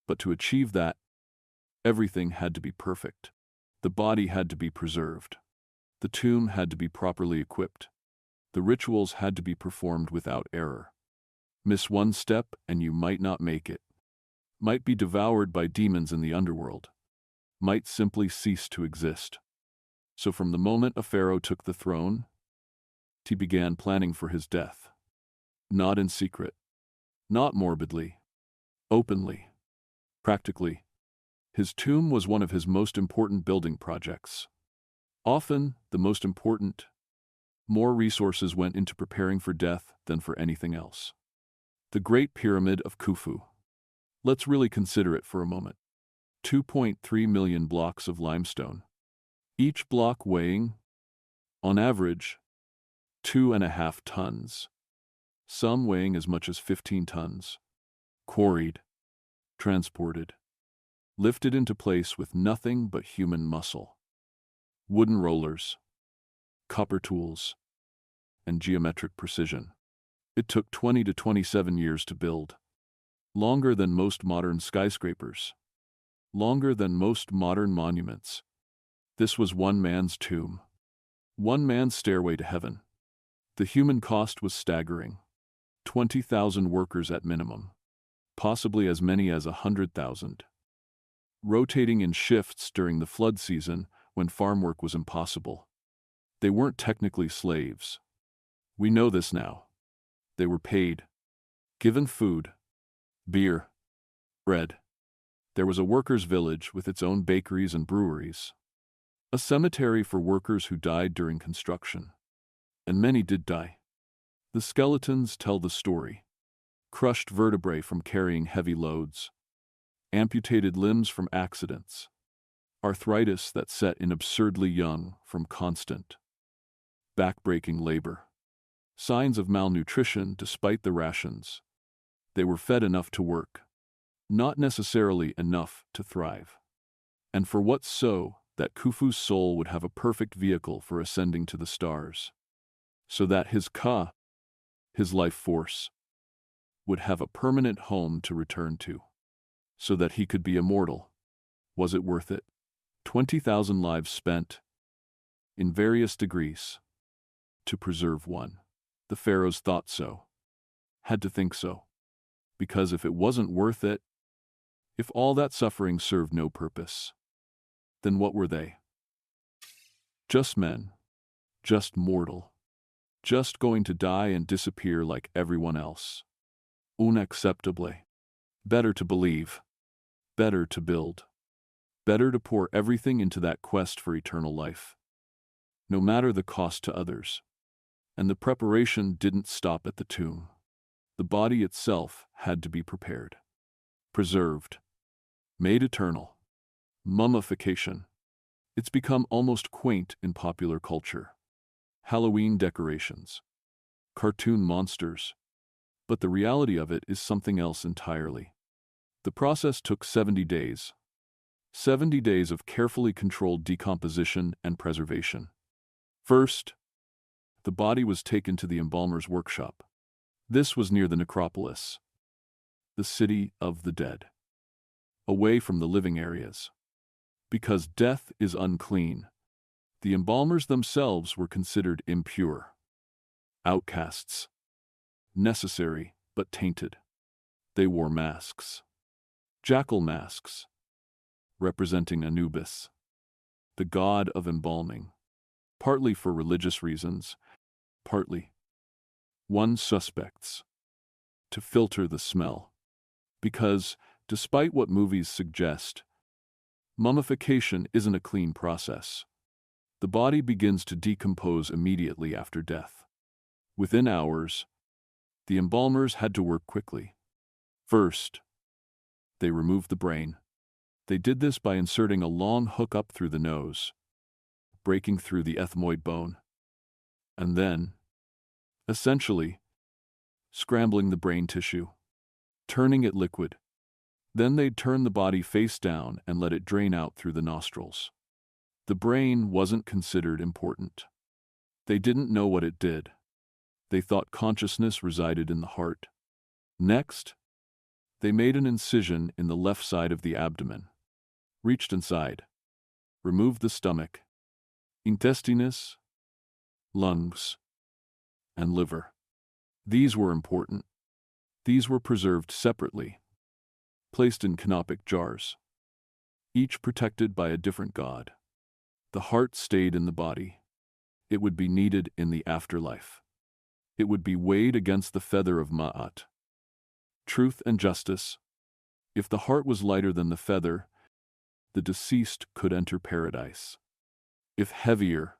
But to achieve that, everything had to be perfect. The body had to be preserved. The tomb had to be properly equipped. The rituals had to be performed without error. Miss one step and you might not make it. Might be devoured by demons in the underworld. Might simply cease to exist. So from the moment a pharaoh took the throne, he began planning for his death. Not in secret, not morbidly, openly, practically. His tomb was one of his most important building projects. Often the most important. More resources went into preparing for death than for anything else. The Great Pyramid of Khufu. Let's really consider it for a moment. 2.3 million blocks of limestone. Each block weighing, on average, 2.5 tons. Some weighing as much as 15 tons. Quarried, transported, lifted into place with nothing but human muscle. Wooden rollers, copper tools, and geometric precision. It took 20 to 27 years to build. Longer than most modern skyscrapers. Longer than most modern monuments. This was one man's tomb. One man's stairway to heaven. The human cost was staggering. 20,000 workers at minimum. Possibly as many as 100,000. Rotating in shifts during the flood season when farm work was impossible. They weren't technically slaves. We know this now. They were paid. Given food, beer, bread. There was a workers' village with its own bakeries and breweries. A cemetery for workers who died during construction. And many did die. The skeletons tell the story. Crushed vertebrae from carrying heavy loads. Amputated limbs from accidents. Arthritis that set in absurdly young from constant, backbreaking labor. Signs of malnutrition despite the rations. They were fed enough to work, not necessarily enough to thrive. And for what so that Khufu's soul would have a perfect vehicle for ascending to the stars, so that his Ka, his life force, would have a permanent home to return to, so that he could be immortal. Was it worth it? 20,000 lives spent, in various degrees, to preserve one. The pharaohs thought so, had to think so, because if it wasn't worth it, if all that suffering served no purpose, then what were they? Just men, just mortal, just going to die and disappear like everyone else. Unacceptably. Better to believe, better to build, better to pour everything into that quest for eternal life, no matter the cost to others. And the preparation didn't stop at the tomb. The body itself had to be prepared, preserved, made eternal. Mummification. It's become almost quaint in popular culture. Halloween decorations, cartoon monsters. But the reality of it is something else entirely. The process took 70 days. 70 days of carefully controlled decomposition and preservation. First, the body was taken to the embalmer's workshop. This was near the necropolis, the city of the dead, away from the living areas. Because death is unclean, the embalmers themselves were considered impure. Outcasts. Necessary, but tainted. They wore masks. Jackal masks, representing Anubis, the god of embalming, partly for religious reasons, partly, one suspects, to filter the smell. Because, despite what movies suggest, mummification isn't a clean process. The body begins to decompose immediately after death. Within hours, the embalmers had to work quickly. First, they removed the brain. They did this by inserting a long hook up through the nose, breaking through the ethmoid bone, and then, essentially, scrambling the brain tissue, turning it liquid. Then they'd turn the body face down and let it drain out through the nostrils. The brain wasn't considered important. They didn't know what it did. They thought consciousness resided in the heart. Next, they made an incision in the left side of the abdomen, reached inside, removed the stomach, intestines, lungs, and liver. These were important. These were preserved separately, placed in canopic jars, each protected by a different god. The heart stayed in the body. It would be needed in the afterlife. It would be weighed against the feather of Ma'at. Truth and justice. If the heart was lighter than the feather, the deceased could enter paradise. If heavier,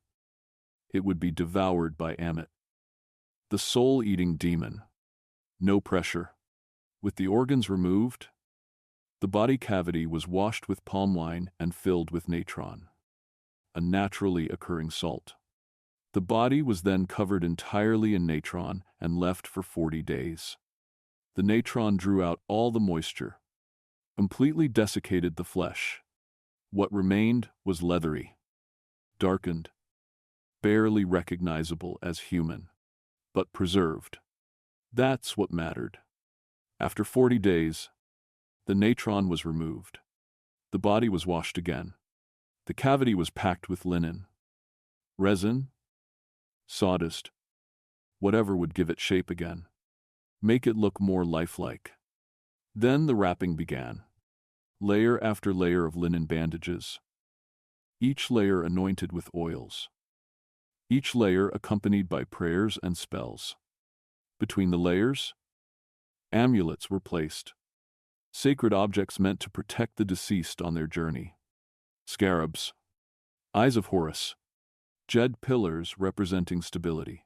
it would be devoured by Amit, the soul-eating demon. No pressure. With the organs removed, the body cavity was washed with palm wine and filled with natron, a naturally occurring salt. The body was then covered entirely in natron and left for 40 days. The natron drew out all the moisture, completely desiccated the flesh. What remained was leathery, darkened, barely recognizable as human, but preserved. That's what mattered. After 40 days, the natron was removed. The body was washed again. The cavity was packed with linen, resin, sawdust, whatever would give it shape again, make it look more lifelike. Then the wrapping began, layer after layer of linen bandages, each layer anointed with oils, each layer accompanied by prayers and spells. Between the layers, amulets were placed, sacred objects meant to protect the deceased on their journey. Scarabs, eyes of Horus, jed pillars representing stability.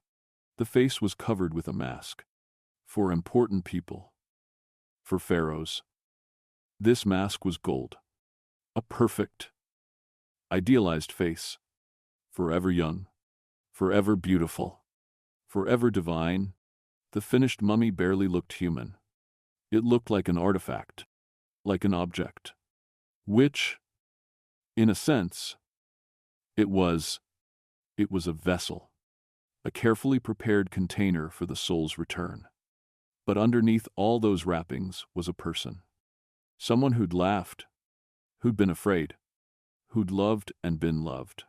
The face was covered with a mask. For important people, for pharaohs, this mask was gold. A perfect, idealized face, forever young, forever beautiful, forever divine. The finished mummy barely looked human. It looked like an artifact, like an object, which, in a sense, it was a vessel, a carefully prepared container for the soul's return. But underneath all those wrappings was a person. Someone who'd laughed, who'd been afraid, who'd loved and been loved,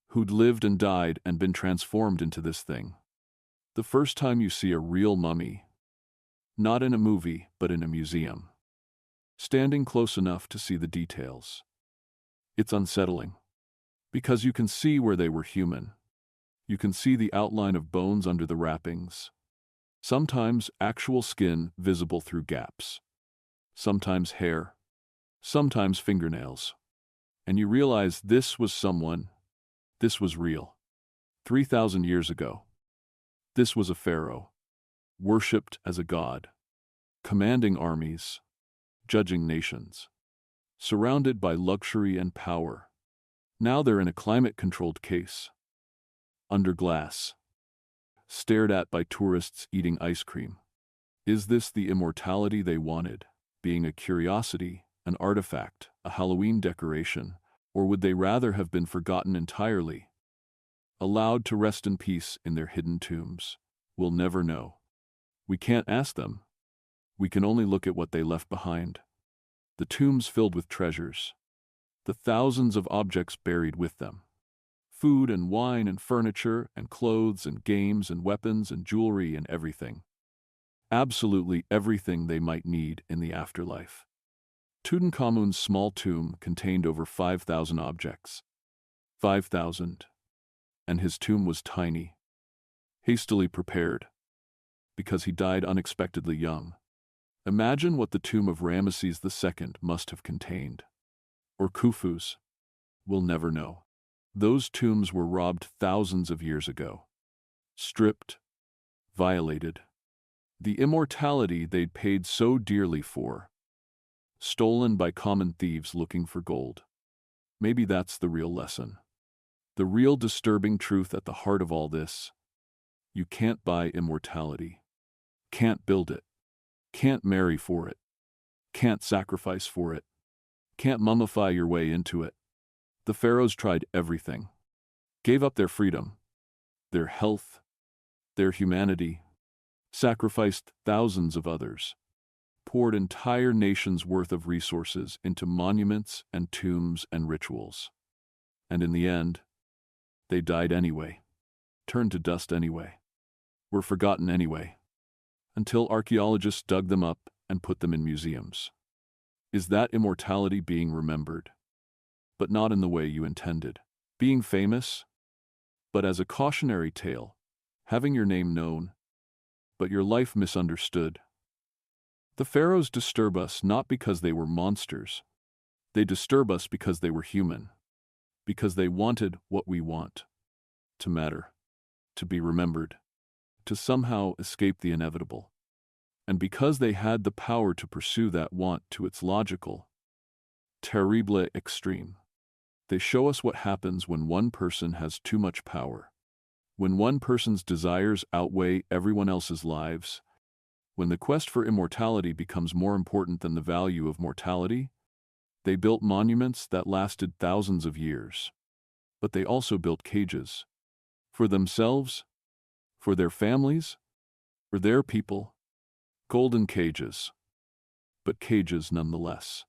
who'd lived and died and been transformed into this thing. The first time you see a real mummy, not in a movie but in a museum, standing close enough to see the details, it's unsettling. Because you can see where they were human. You can see the outline of bones under the wrappings. Sometimes actual skin visible through gaps. Sometimes hair. Sometimes fingernails. And you realize this was someone. This was real. 3,000 years ago. This was a pharaoh. Worshipped as a god. Commanding armies. Judging nations. Surrounded by luxury and power. Now they're in a climate-controlled case. Under glass. Stared at by tourists eating ice cream. Is this the immortality they wanted? Being a curiosity, an artifact, a Halloween decoration, or would they rather have been forgotten entirely? Allowed to rest in peace in their hidden tombs? We'll never know. We can't ask them. We can only look at what they left behind. The tombs filled with treasures. The thousands of objects buried with them. Food and wine and furniture and clothes and games and weapons and jewelry and everything. Absolutely everything they might need in the afterlife. Tutankhamun's small tomb contained over 5,000 objects. 5,000. And his tomb was tiny. Hastily prepared. Because he died unexpectedly young. Imagine what the tomb of Ramesses II must have contained. Or Khufu's. We'll never know. Those tombs were robbed thousands of years ago. Stripped. Violated. The immortality they'd paid so dearly for. Stolen by common thieves looking for gold. Maybe that's the real lesson. The real disturbing truth at the heart of all this. You can't buy immortality. Can't build it. Can't marry for it. Can't sacrifice for it. Can't mummify your way into it. The pharaohs tried everything. Gave up their freedom, their health, their humanity, sacrificed thousands of others, poured entire nations' worth of resources into monuments and tombs and rituals. And in the end, they died anyway, turned to dust anyway, were forgotten anyway, until archaeologists dug them up and put them in museums. Is that immortality being remembered? But not in the way you intended. Being famous? But as a cautionary tale, having your name known, but your life misunderstood. The pharaohs disturb us not because they were monsters. They disturb us because they were human. Because they wanted what we want. To matter. To be remembered. To somehow escape the inevitable. And because they had the power to pursue that want to its logical, terrible extreme. They show us what happens when one person has too much power. When one person's desires outweigh everyone else's lives. When the quest for immortality becomes more important than the value of mortality. They built monuments that lasted thousands of years. But they also built cages. For themselves, for their families, for their people. Golden cages. But cages nonetheless.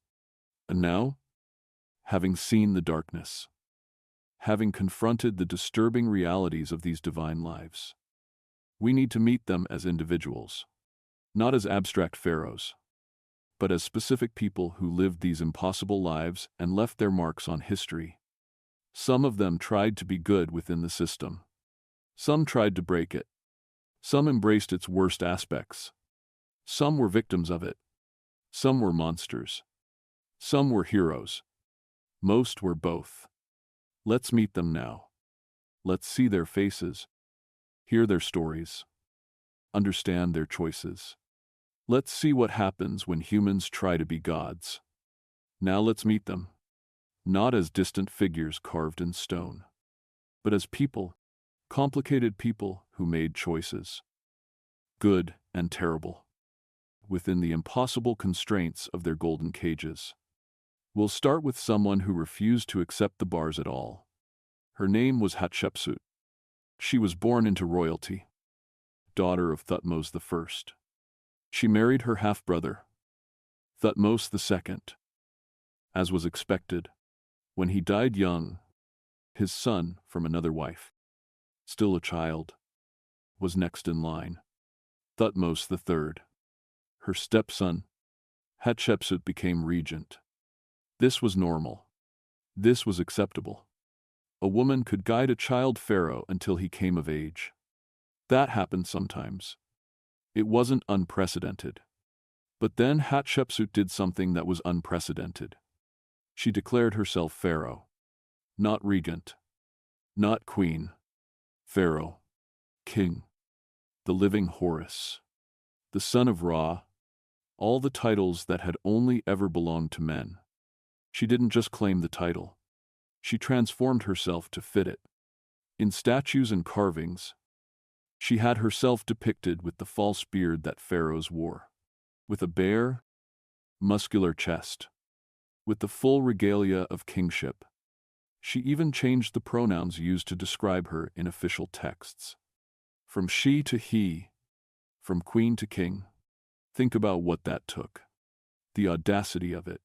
And now, having seen the darkness, having confronted the disturbing realities of these divine lives, we need to meet them as individuals, not as abstract pharaohs, but as specific people who lived these impossible lives and left their marks on history. Some of them tried to be good within the system. Some tried to break it. Some embraced its worst aspects. Some were victims of it. Some were monsters. Some were heroes. Most were both. Let's meet them now. Let's see their faces, hear their stories, understand their choices. Let's see what happens when humans try to be gods. Now let's meet them, not as distant figures carved in stone, but as people, complicated people who made choices, good and terrible, within the impossible constraints of their golden cages. We'll start with someone who refused to accept the bars at all. Her name was Hatshepsut. She was born into royalty, daughter of Thutmose I. She married her half-brother, Thutmose II. As was expected, when he died young, his son from another wife, still a child, was next in line. Thutmose III. Her stepson, Hatshepsut, became regent. This was normal. This was acceptable. A woman could guide a child pharaoh until he came of age. That happened sometimes. It wasn't unprecedented. But then Hatshepsut did something that was unprecedented. She declared herself pharaoh. Not regent. Not queen. Pharaoh. King. The living Horus. The son of Ra. All the titles that had only ever belonged to men. She didn't just claim the title. She transformed herself to fit it. In statues and carvings, she had herself depicted with the false beard that pharaohs wore, with a bare, muscular chest, with the full regalia of kingship. She even changed the pronouns used to describe her in official texts. From she to he, from queen to king. Think about what that took. The audacity of it.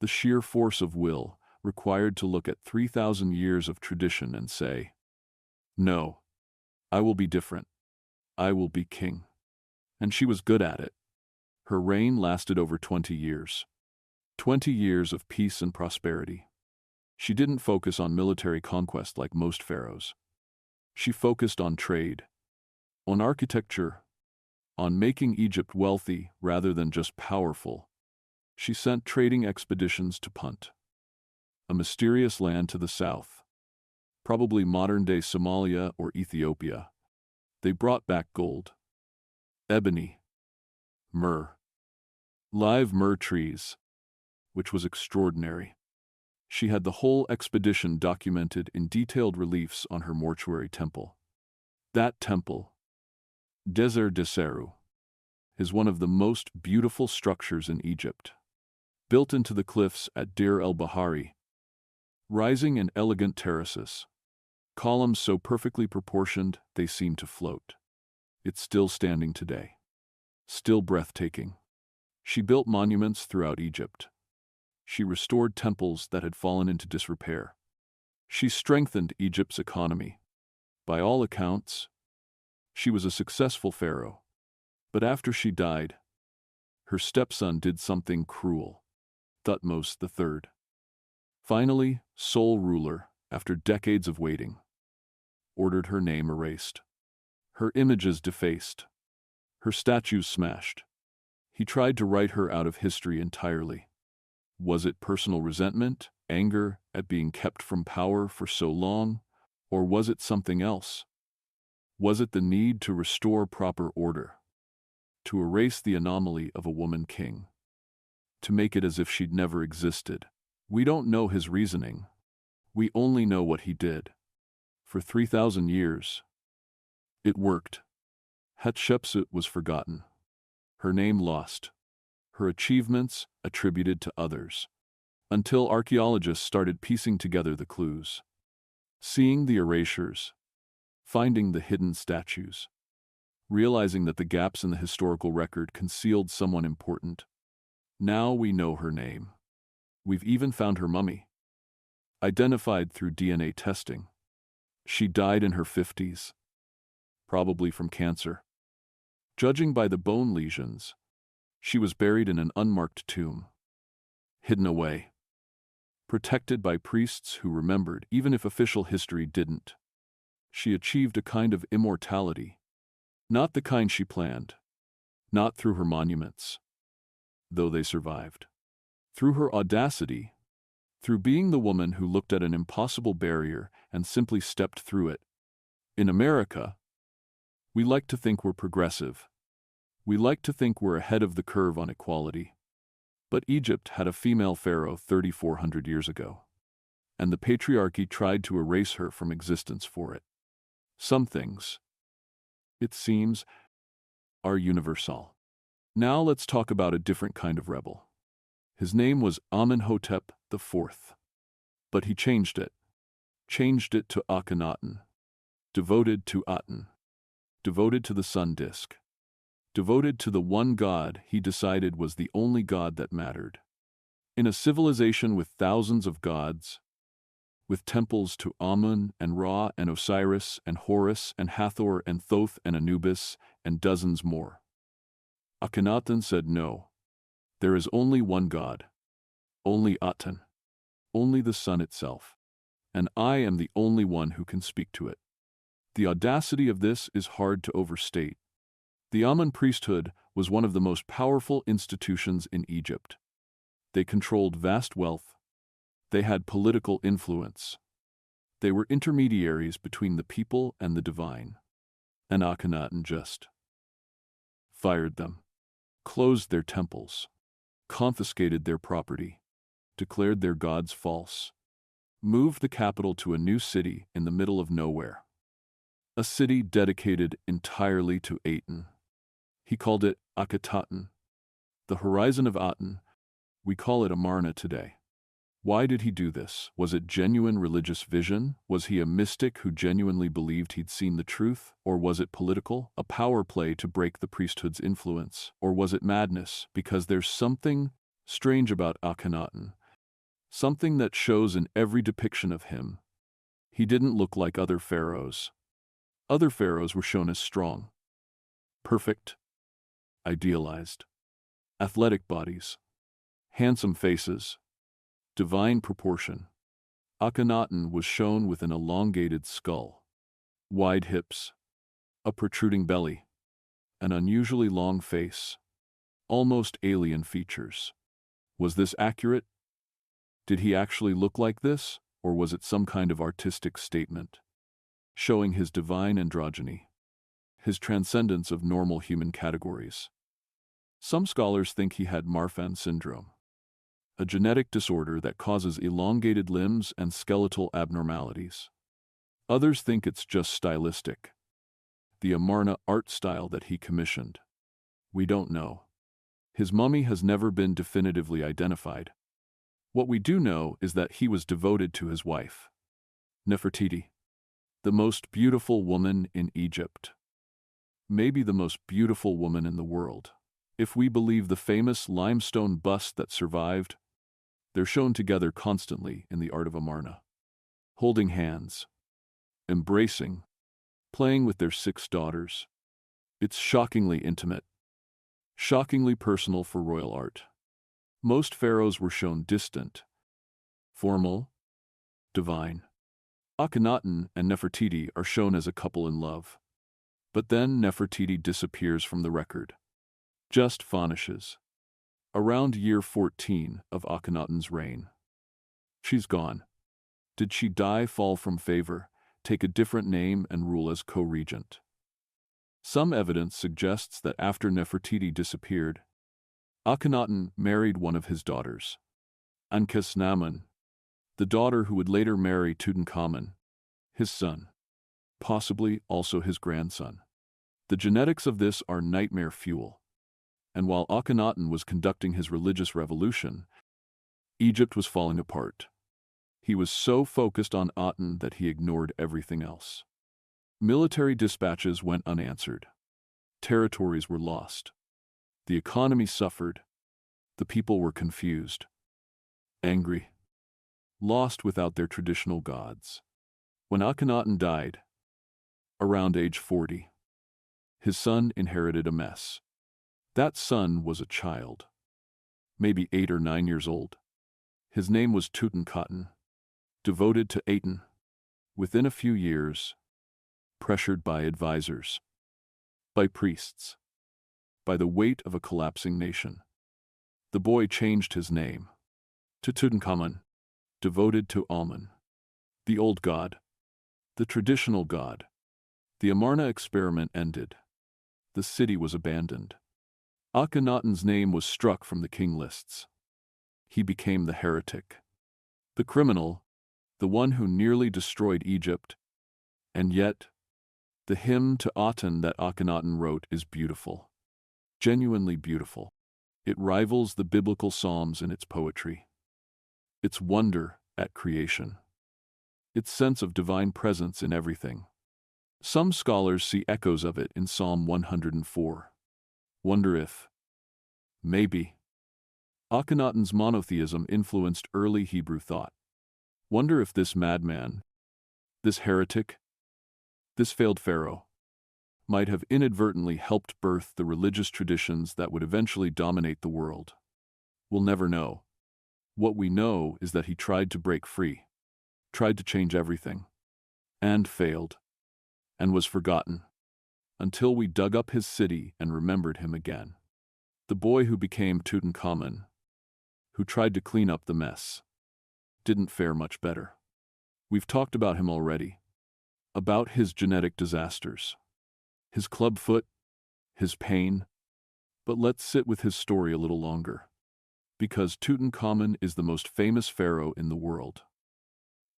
The sheer force of will required to look at 3,000 years of tradition and say, "No, I will be different. I will be king." And she was good at it. Her reign lasted over 20 years. 20 years of peace and prosperity. She didn't focus on military conquest like most pharaohs. She focused on trade, on architecture, on making Egypt wealthy rather than just powerful. She sent trading expeditions to Punt, a mysterious land to the south, probably modern-day Somalia or Ethiopia. They brought back gold, ebony, myrrh, live myrrh trees, which was extraordinary. She had the whole expedition documented in detailed reliefs on her mortuary temple. That temple, Deser Deseru, is one of the most beautiful structures in Egypt, built into the cliffs at Deir el-Bahari, rising in elegant terraces, columns so perfectly proportioned they seem to float. It's still standing today, still breathtaking. She built monuments throughout Egypt. She restored temples that had fallen into disrepair. She strengthened Egypt's economy. By all accounts, she was a successful pharaoh. But after she died, her stepson did something cruel. Thutmose III. Finally, sole ruler, after decades of waiting, ordered her name erased, her images defaced, Her statues smashed. He tried to write her out of history entirely. Was it personal resentment, anger at being kept from power for so long, or was it something else? Was it the need to restore proper order? To erase the anomaly of a woman king? To make it as if she'd never existed? We don't know his reasoning. We only know what he did. For 3,000 years, it worked. Hatshepsut was forgotten. Her name lost. Her achievements attributed to others. Until archaeologists started piecing together the clues. Seeing the erasures. Finding the hidden statues. Realizing that the gaps in the historical record concealed someone important. Now we know her name. We've even found her mummy. Identified through DNA testing. She died in her 50s. Probably from cancer. Judging by the bone lesions, she was buried in an unmarked tomb. Hidden away. Protected by priests who remembered, even if official history didn't. She achieved a kind of immortality. Not the kind she planned. Not through her monuments. Though they survived. Through her audacity. Through being the woman who looked at an impossible barrier and simply stepped through it. In America, we like to think we're progressive. We like to think we're ahead of the curve on equality. But Egypt had a female pharaoh 3,400 years ago. And the patriarchy tried to erase her from existence for it. Some things, it seems, are universal. Now let's talk about a different kind of rebel. His name was Amenhotep IV. But he changed it. Changed it to Akhenaten. Devoted to Aten. Devoted to the sun disk. Devoted to the one god he decided was the only god that mattered. In a civilization with thousands of gods, with temples to Amun and Ra and Osiris and Horus and Hathor and Thoth and Anubis and dozens more. Akhenaten said no. There is only one God. Only Aten. Only the sun itself. And I am the only one who can speak to it. The audacity of this is hard to overstate. The Amun priesthood was one of the most powerful institutions in Egypt. They controlled vast wealth. They had political influence. They were intermediaries between the people and the divine. And Akhenaten just fired them, closed their temples, confiscated their property, declared their gods false, moved the capital to a new city in the middle of nowhere. A city dedicated entirely to Aten. He called it Akhetaten, the horizon of Aten. We call it Amarna today. Why did he do this? Was it genuine religious vision? Was he a mystic who genuinely believed he'd seen the truth? Or was it political, a power play to break the priesthood's influence? Or was it madness? Because there's something strange about Akhenaten, something that shows in every depiction of him. He didn't look like other pharaohs. Other pharaohs were shown as strong, perfect, idealized, athletic bodies, handsome faces, divine proportion. Akhenaten was shown with an elongated skull, wide hips, a protruding belly, an unusually long face, almost alien features. Was this accurate? Did he actually look like this, or was it some kind of artistic statement, showing his divine androgyny, his transcendence of normal human categories? Some scholars think he had Marfan syndrome, a genetic disorder that causes elongated limbs and skeletal abnormalities. Others think it's just stylistic, the Amarna art style that he commissioned. We don't know. His mummy has never been definitively identified. What we do know is that he was devoted to his wife, Nefertiti, the most beautiful woman in Egypt. Maybe the most beautiful woman in the world. If we believe the famous limestone bust that survived, they're shown together constantly in the art of Amarna, holding hands, embracing, playing with their 6 daughters. It's shockingly intimate, shockingly personal for royal art. Most pharaohs were shown distant, formal, divine. Akhenaten and Nefertiti are shown as a couple in love. But then Nefertiti disappears from the record. Just vanishes. Around year 14 of Akhenaten's reign. She's gone. Did she die, fall from favor, take a different name and rule as co-regent? Some evidence suggests that after Nefertiti disappeared, Akhenaten married one of his daughters, Ankhesenamun, the daughter who would later marry Tutankhamun, his son, possibly also his grandson. The genetics of this are nightmare fuel. And while Akhenaten was conducting his religious revolution, Egypt was falling apart. He was so focused on Aten that he ignored everything else. Military dispatches went unanswered. Territories were lost. The economy suffered. The people were confused, angry, lost without their traditional gods. When Akhenaten died, around age 40, his son inherited a mess. That son was a child, maybe 8 or 9 years old. His name was Tutankhaten, devoted to Aten. Within a few years, pressured by advisors, by priests, by the weight of a collapsing nation, the boy changed his name to Tutankhamun, devoted to Amun, the old god, the traditional god. The Amarna experiment ended. The city was abandoned. Akhenaten's name was struck from the king lists. He became the heretic, the criminal, the one who nearly destroyed Egypt. And yet, the hymn to Aten that Akhenaten wrote is beautiful, genuinely beautiful. It rivals the biblical psalms in its poetry, its wonder at creation, its sense of divine presence in everything. Some scholars see echoes of it in Psalm 104. Wonder if, maybe, Akhenaten's monotheism influenced early Hebrew thought. Wonder if this madman, this heretic, this failed pharaoh, might have inadvertently helped birth the religious traditions that would eventually dominate the world. We'll never know. What we know is that he tried to break free, tried to change everything, and failed, and was forgotten, until we dug up his city and remembered him again. The boy who became Tutankhamun, who tried to clean up the mess, didn't fare much better. We've talked about him already, about his genetic disasters, his clubfoot, his pain, but let's sit with his story a little longer, because Tutankhamun is the most famous pharaoh in the world.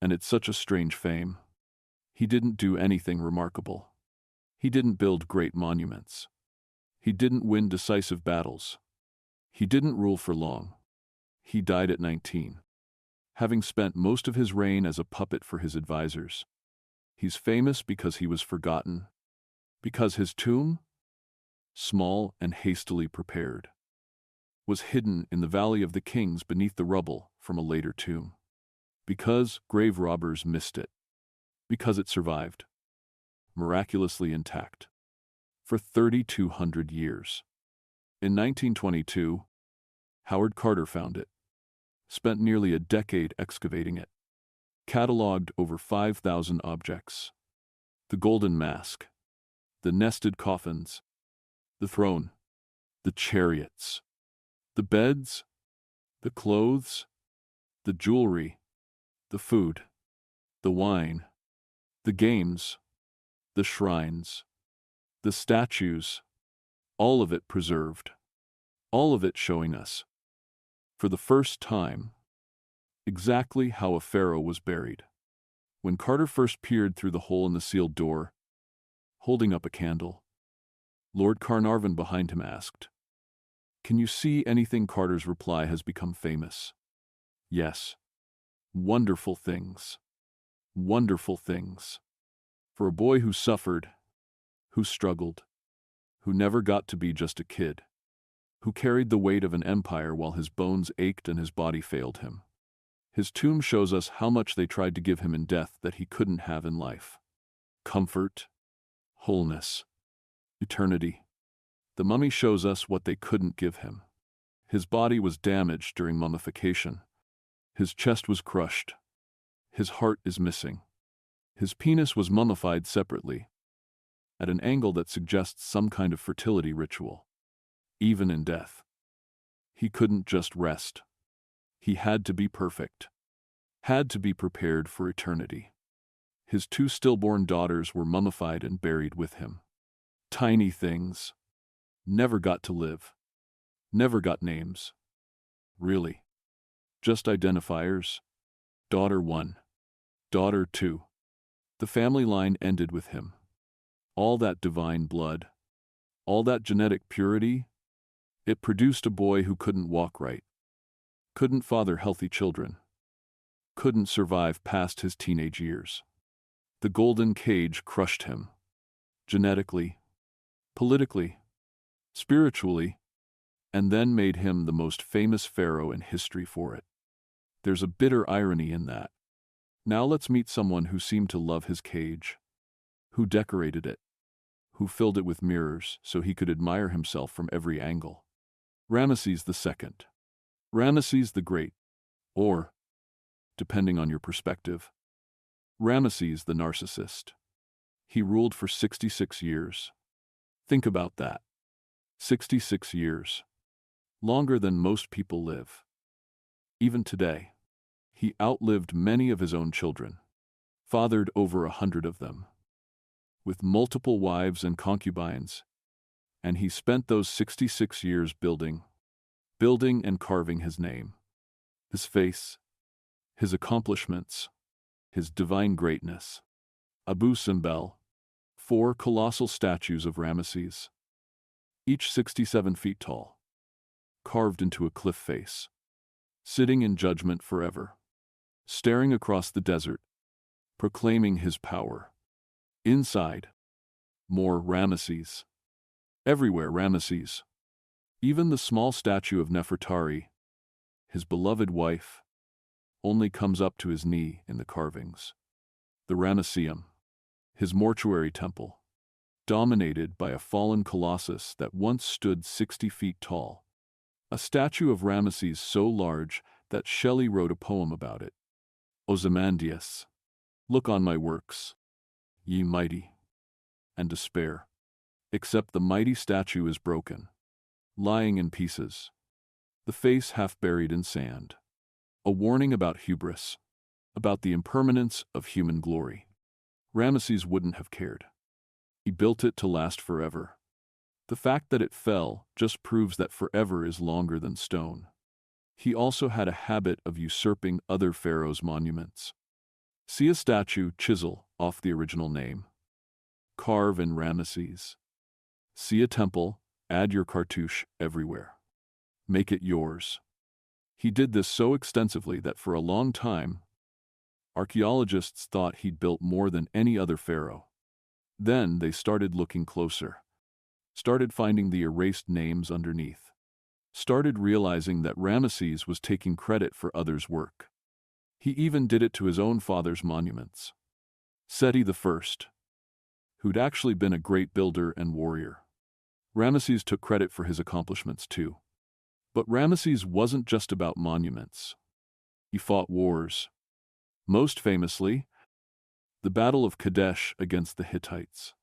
And it's such a strange fame. He didn't do anything remarkable. He didn't build great monuments. He didn't win decisive battles. He didn't rule for long. He died at 19, having spent most of his reign as a puppet for his advisors. He's famous because he was forgotten, because his tomb, small and hastily prepared, was hidden in the Valley of the Kings beneath the rubble from a later tomb, because grave robbers missed it, because it survived, miraculously intact, for 3,200 years. In 1922, Howard Carter found it, spent nearly a decade excavating it, cataloged over 5,000 objects. The golden mask, the nested coffins, the throne, the chariots, the beds, the clothes, the jewelry, the food, the wine, the games, the shrines, the statues, all of it preserved, all of it showing us, for the first time, exactly how a pharaoh was buried. When Carter first peered through the hole in the sealed door, holding up a candle, Lord Carnarvon behind him asked, "Can you see anything?" Carter's reply has become famous. Yes. Wonderful things. Wonderful things. For a boy who suffered, who struggled, who never got to be just a kid, who carried the weight of an empire while his bones ached and his body failed him. His tomb shows us how much they tried to give him in death that he couldn't have in life. Comfort, wholeness, eternity. The mummy shows us what they couldn't give him. His body was damaged during mummification. His chest was crushed. His heart is missing. His penis was mummified separately. at an angle that suggests some kind of fertility ritual. Even in death, he couldn't just rest. He had to be perfect, had to be prepared for eternity. His 2 stillborn daughters were mummified and buried with him. Tiny things. Never got to live. Never got names. Really. Just identifiers. Daughter 1. Daughter 2. The family line ended with him. All that divine blood, all that genetic purity, it produced a boy who couldn't walk right, couldn't father healthy children, couldn't survive past his teenage years. The golden cage crushed him. Genetically, politically, spiritually, and then made him the most famous pharaoh in history for it. There's a bitter irony in that. Now let's meet someone who seemed to love his cage, who decorated it, who filled it with mirrors so he could admire himself from every angle. Ramesses II. Ramesses the Great, or, depending on your perspective, Ramesses the Narcissist. He ruled for 66 years. Think about that. 66 years. Longer than most people live. Even today, he outlived many of his own children, fathered over 100 of them, with multiple wives and concubines, and he spent those 66 years building and carving his name, his face, his accomplishments, his divine greatness. Abu Simbel, 4 colossal statues of Ramesses, each 67 feet tall, carved into a cliff face, sitting in judgment forever, staring across the desert, proclaiming his power. Inside, more Ramesses. Everywhere Ramesses. Even the small statue of Nefertari, his beloved wife, only comes up to his knee in the carvings. The Ramesseum, his mortuary temple, dominated by a fallen colossus that once stood 60 feet tall. A statue of Ramesses so large that Shelley wrote a poem about it. Ozymandias, look on my works, ye mighty, and despair. Except the mighty statue is broken, lying in pieces, the face half buried in sand. A warning about hubris, about the impermanence of human glory. Ramesses wouldn't have cared. He built it to last forever. The fact that it fell just proves that forever is longer than stone. He also had a habit of usurping other pharaohs' monuments. See a statue, chisel off the original name. Carve in Ramesses. See a temple, add your cartouche everywhere. Make it yours. He did this so extensively that for a long time, archaeologists thought he'd built more than any other pharaoh. Then they started looking closer, started finding the erased names underneath, started realizing that Ramesses was taking credit for others' work. He even did it to his own father's monuments. Seti I, who'd actually been a great builder and warrior. Ramesses took credit for his accomplishments too. But Ramesses wasn't just about monuments. He fought wars. Most famously, the Battle of Kadesh against the Hittites.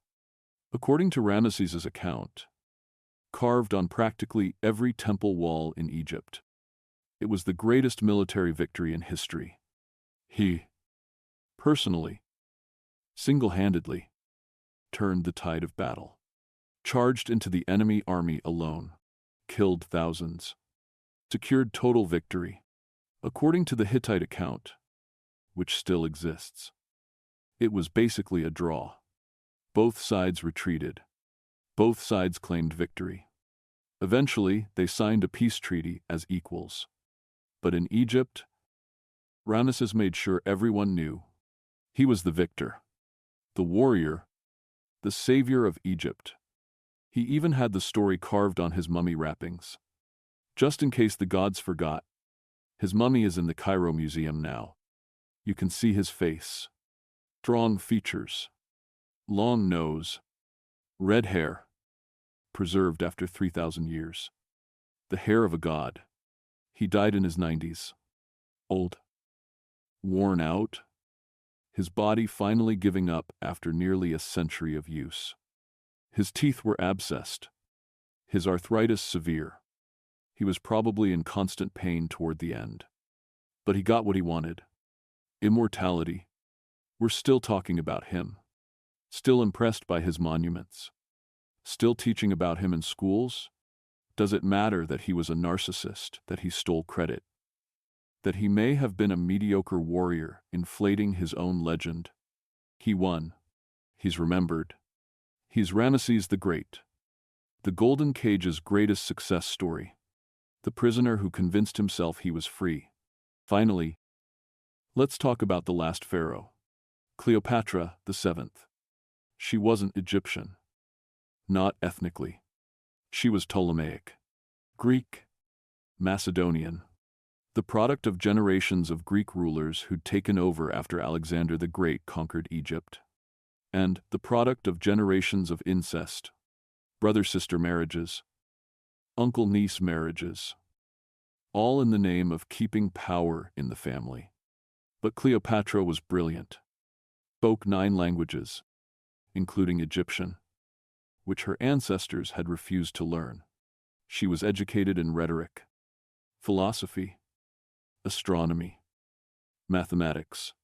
According to Ramesses' account, carved on practically every temple wall in Egypt, it was the greatest military victory in history. He, personally, single-handedly, turned the tide of battle, charged into the enemy army alone, killed thousands, secured total victory. According to the Hittite account, which still exists, it was basically a draw. Both sides retreated. Both sides claimed victory. Eventually, they signed a peace treaty as equals. But in Egypt, Ramesses made sure everyone knew he was the victor, the warrior, the savior of Egypt. He even had the story carved on his mummy wrappings. Just in case the gods forgot, his mummy is in the Cairo Museum now. You can see his face, strong features, long nose, red hair, preserved after 3,000 years. The hair of a god. He died in his 90s. Old, worn out, his body finally giving up after nearly a century of use. His teeth were abscessed, his arthritis severe. He was probably in constant pain toward the end. But he got what he wanted. Immortality. We're still talking about him. Still impressed by his monuments. Still teaching about him in schools? Does it matter that he was a narcissist, that he stole credit? That he may have been a mediocre warrior, inflating his own legend? He won. He's remembered. He's Ramesses the Great. The Golden Cage's greatest success story. The prisoner who convinced himself he was free. Finally, let's talk about the last pharaoh. Cleopatra the Seventh. She wasn't Egyptian. Not ethnically. She was Ptolemaic. Greek. Macedonian. The product of generations of Greek rulers who'd taken over after Alexander the Great conquered Egypt. And the product of generations of incest. Brother-sister marriages. Uncle-niece marriages. All in the name of keeping power in the family. But Cleopatra was brilliant. Spoke 9 languages, including Egyptian, which her ancestors had refused to learn. She was educated in rhetoric, philosophy, astronomy, mathematics.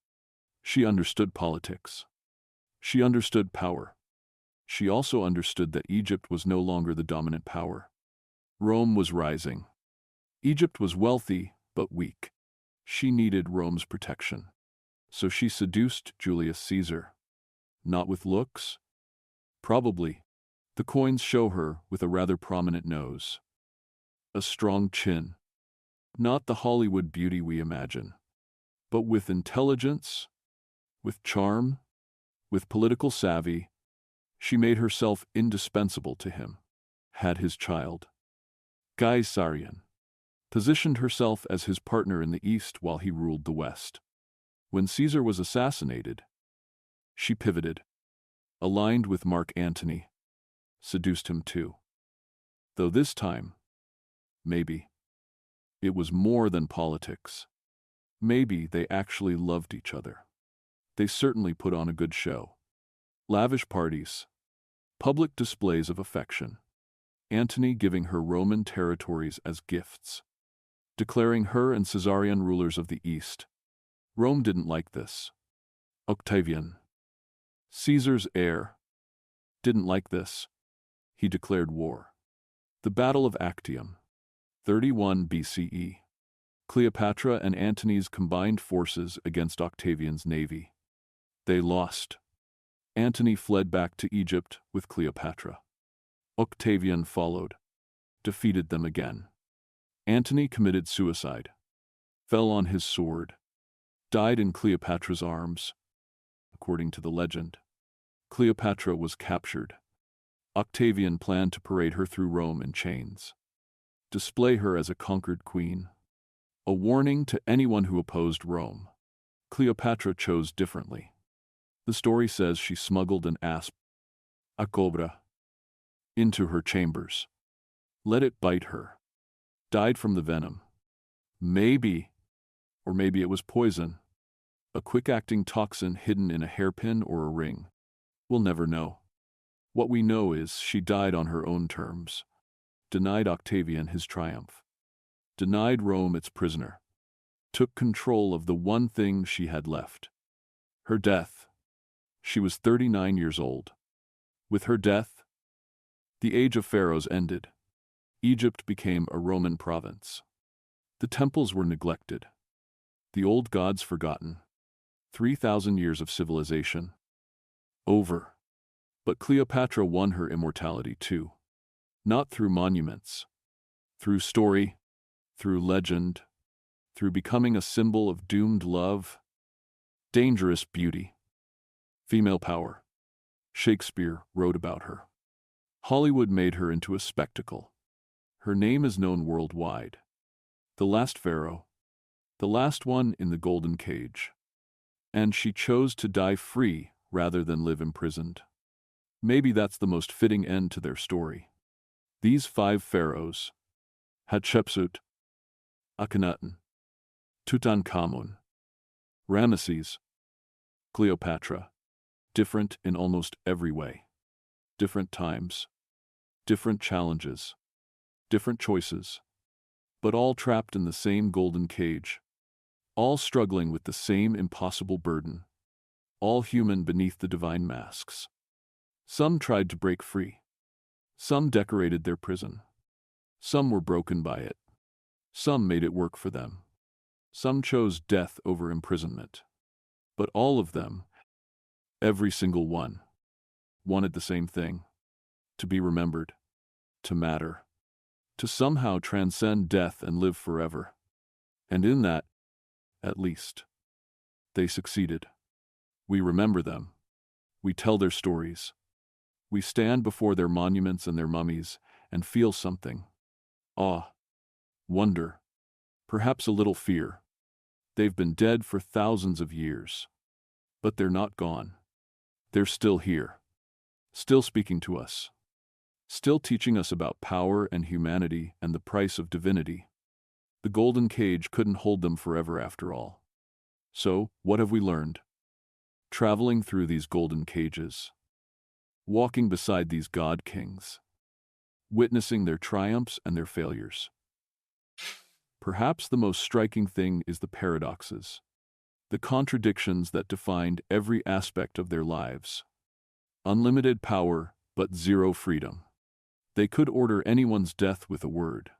She understood politics. She understood power. She also understood that Egypt was no longer the dominant power. Rome was rising. Egypt was wealthy, but weak. She needed Rome's protection. So she seduced Julius Caesar. Not with looks? Probably. The coins show her with a rather prominent nose. A strong chin. Not the Hollywood beauty we imagine. But with intelligence, with charm, with political savvy, she made herself indispensable to him. Had his child. Caesarion. Positioned herself as his partner in the East while he ruled the West. When Caesar was assassinated, she pivoted, aligned with Mark Antony, seduced him too. Though this time, maybe, it was more than politics. Maybe they actually loved each other. They certainly put on a good show. Lavish parties, public displays of affection. Antony giving her Roman territories as gifts, declaring her and Caesarion rulers of the East. Rome didn't like this. Octavian, Caesar's heir, didn't like this. He declared war. The Battle of Actium, 31 BCE. Cleopatra and Antony's combined forces against Octavian's navy. They lost. Antony fled back to Egypt with Cleopatra. Octavian followed, defeated them again. Antony committed suicide, fell on his sword, died in Cleopatra's arms. According to the legend, Cleopatra was captured. Octavian planned to parade her through Rome in chains, display her as a conquered queen. A warning to anyone who opposed Rome. Cleopatra chose differently. The story says she smuggled an asp, a cobra, into her chambers. Let it bite her. Died from the venom. Maybe, or maybe it was poison. A quick-acting toxin hidden in a hairpin or a ring. We'll never know. What we know is she died on her own terms. Denied Octavian his triumph. Denied Rome its prisoner. Took control of the one thing she had left. Her death. She was 39 years old. With her death, the age of pharaohs ended. Egypt became a Roman province. The temples were neglected. The old gods forgotten. 3,000 years of civilization. Over. But Cleopatra won her immortality too. Not through monuments. Through story. Through legend. Through becoming a symbol of doomed love. Dangerous beauty. Female power. Shakespeare wrote about her. Hollywood made her into a spectacle. Her name is known worldwide. The last pharaoh. The last one in the golden cage. And she chose to die free rather than live imprisoned. Maybe that's the most fitting end to their story. These 5 pharaohs, Hatshepsut, Akhenaten, Tutankhamun, Ramesses, Cleopatra, different in almost every way. different times, different challenges, different choices, but all trapped in the same golden cage, all struggling with the same impossible burden, all human beneath the divine masks. Some tried to break free. Some decorated their prison. Some were broken by it. Some made it work for them. Some chose death over imprisonment. But all of them, every single one, wanted the same thing: to be remembered, to matter, to somehow transcend death and live forever. And in that, at least, they succeeded. We remember them. We tell their stories. We stand before their monuments and their mummies and feel something: awe, wonder, perhaps a little fear. They've been dead for thousands of years. But they're not gone. They're still here. Still speaking to us. Still teaching us about power and humanity and the price of divinity. The golden cage couldn't hold them forever after all. So, what have we learned? Traveling through these golden cages. Walking beside these god kings. Witnessing their triumphs and their failures. Perhaps the most striking thing is the paradoxes. The contradictions that defined every aspect of their lives. Unlimited power, but zero freedom. They could order anyone's death with a word.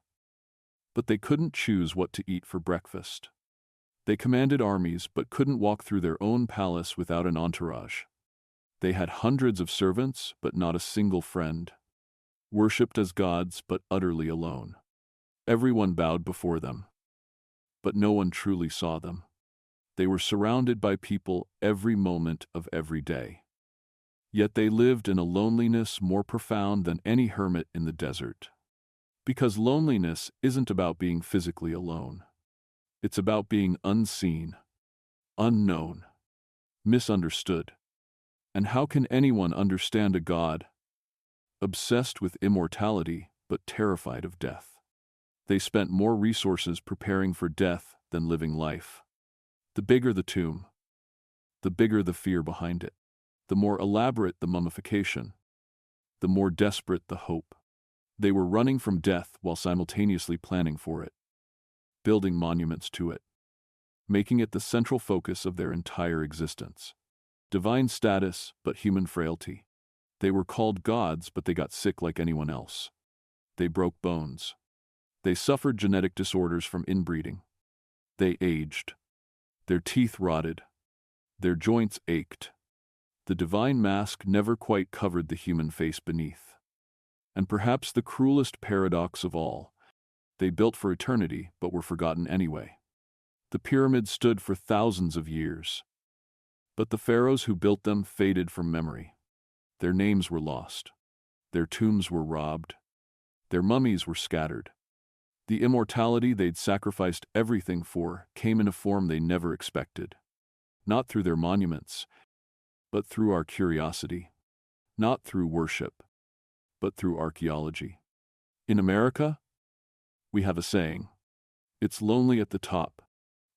But they couldn't choose what to eat for breakfast. They commanded armies but couldn't walk through their own palace without an entourage. They had hundreds of servants but not a single friend. Worshipped as gods but utterly alone. Everyone bowed before them. But no one truly saw them. They were surrounded by people every moment of every day. Yet they lived in a loneliness more profound than any hermit in the desert. Because loneliness isn't about being physically alone. It's about being unseen, unknown, misunderstood. And how can anyone understand a God obsessed with immortality but terrified of death? They spent more resources preparing for death than living life. The bigger the tomb, the bigger the fear behind it. The more elaborate the mummification, the more desperate the hope. They were running from death while simultaneously planning for it, building monuments to it, making it the central focus of their entire existence. Divine status, but human frailty. They were called gods, but they got sick like anyone else. They broke bones. They suffered genetic disorders from inbreeding. They aged. Their teeth rotted. Their joints ached. The divine mask never quite covered the human face beneath. And perhaps the cruelest paradox of all, they built for eternity but were forgotten anyway. The pyramids stood for thousands of years. But the pharaohs who built them faded from memory. Their names were lost. Their tombs were robbed. Their mummies were scattered. The immortality they'd sacrificed everything for came in a form they never expected. Not through their monuments, but through our curiosity. Not through worship, but through archaeology. In America, we have a saying: it's lonely at the top,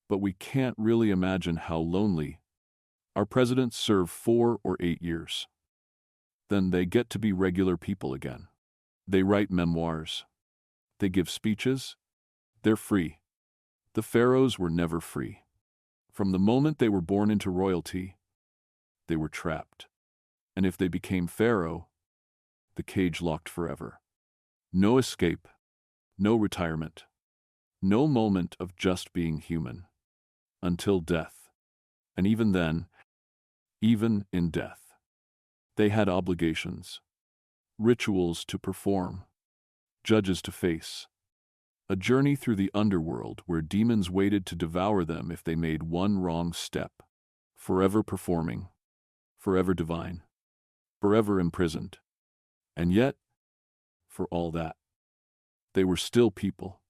but we can't really imagine how lonely. Our presidents serve 4 or 8 years. Then they get to be regular people again. They write memoirs. They give speeches. They're free. The pharaohs were never free. From the moment they were born into royalty, they were trapped. And if they became pharaoh, the cage locked forever. No escape, no retirement, no moment of just being human. Until death. And even then, even in death, they had obligations, rituals to perform, judges to face, a journey through the underworld where demons waited to devour them if they made one wrong step, forever performing, forever divine, forever imprisoned. And yet, for all that, they were still people,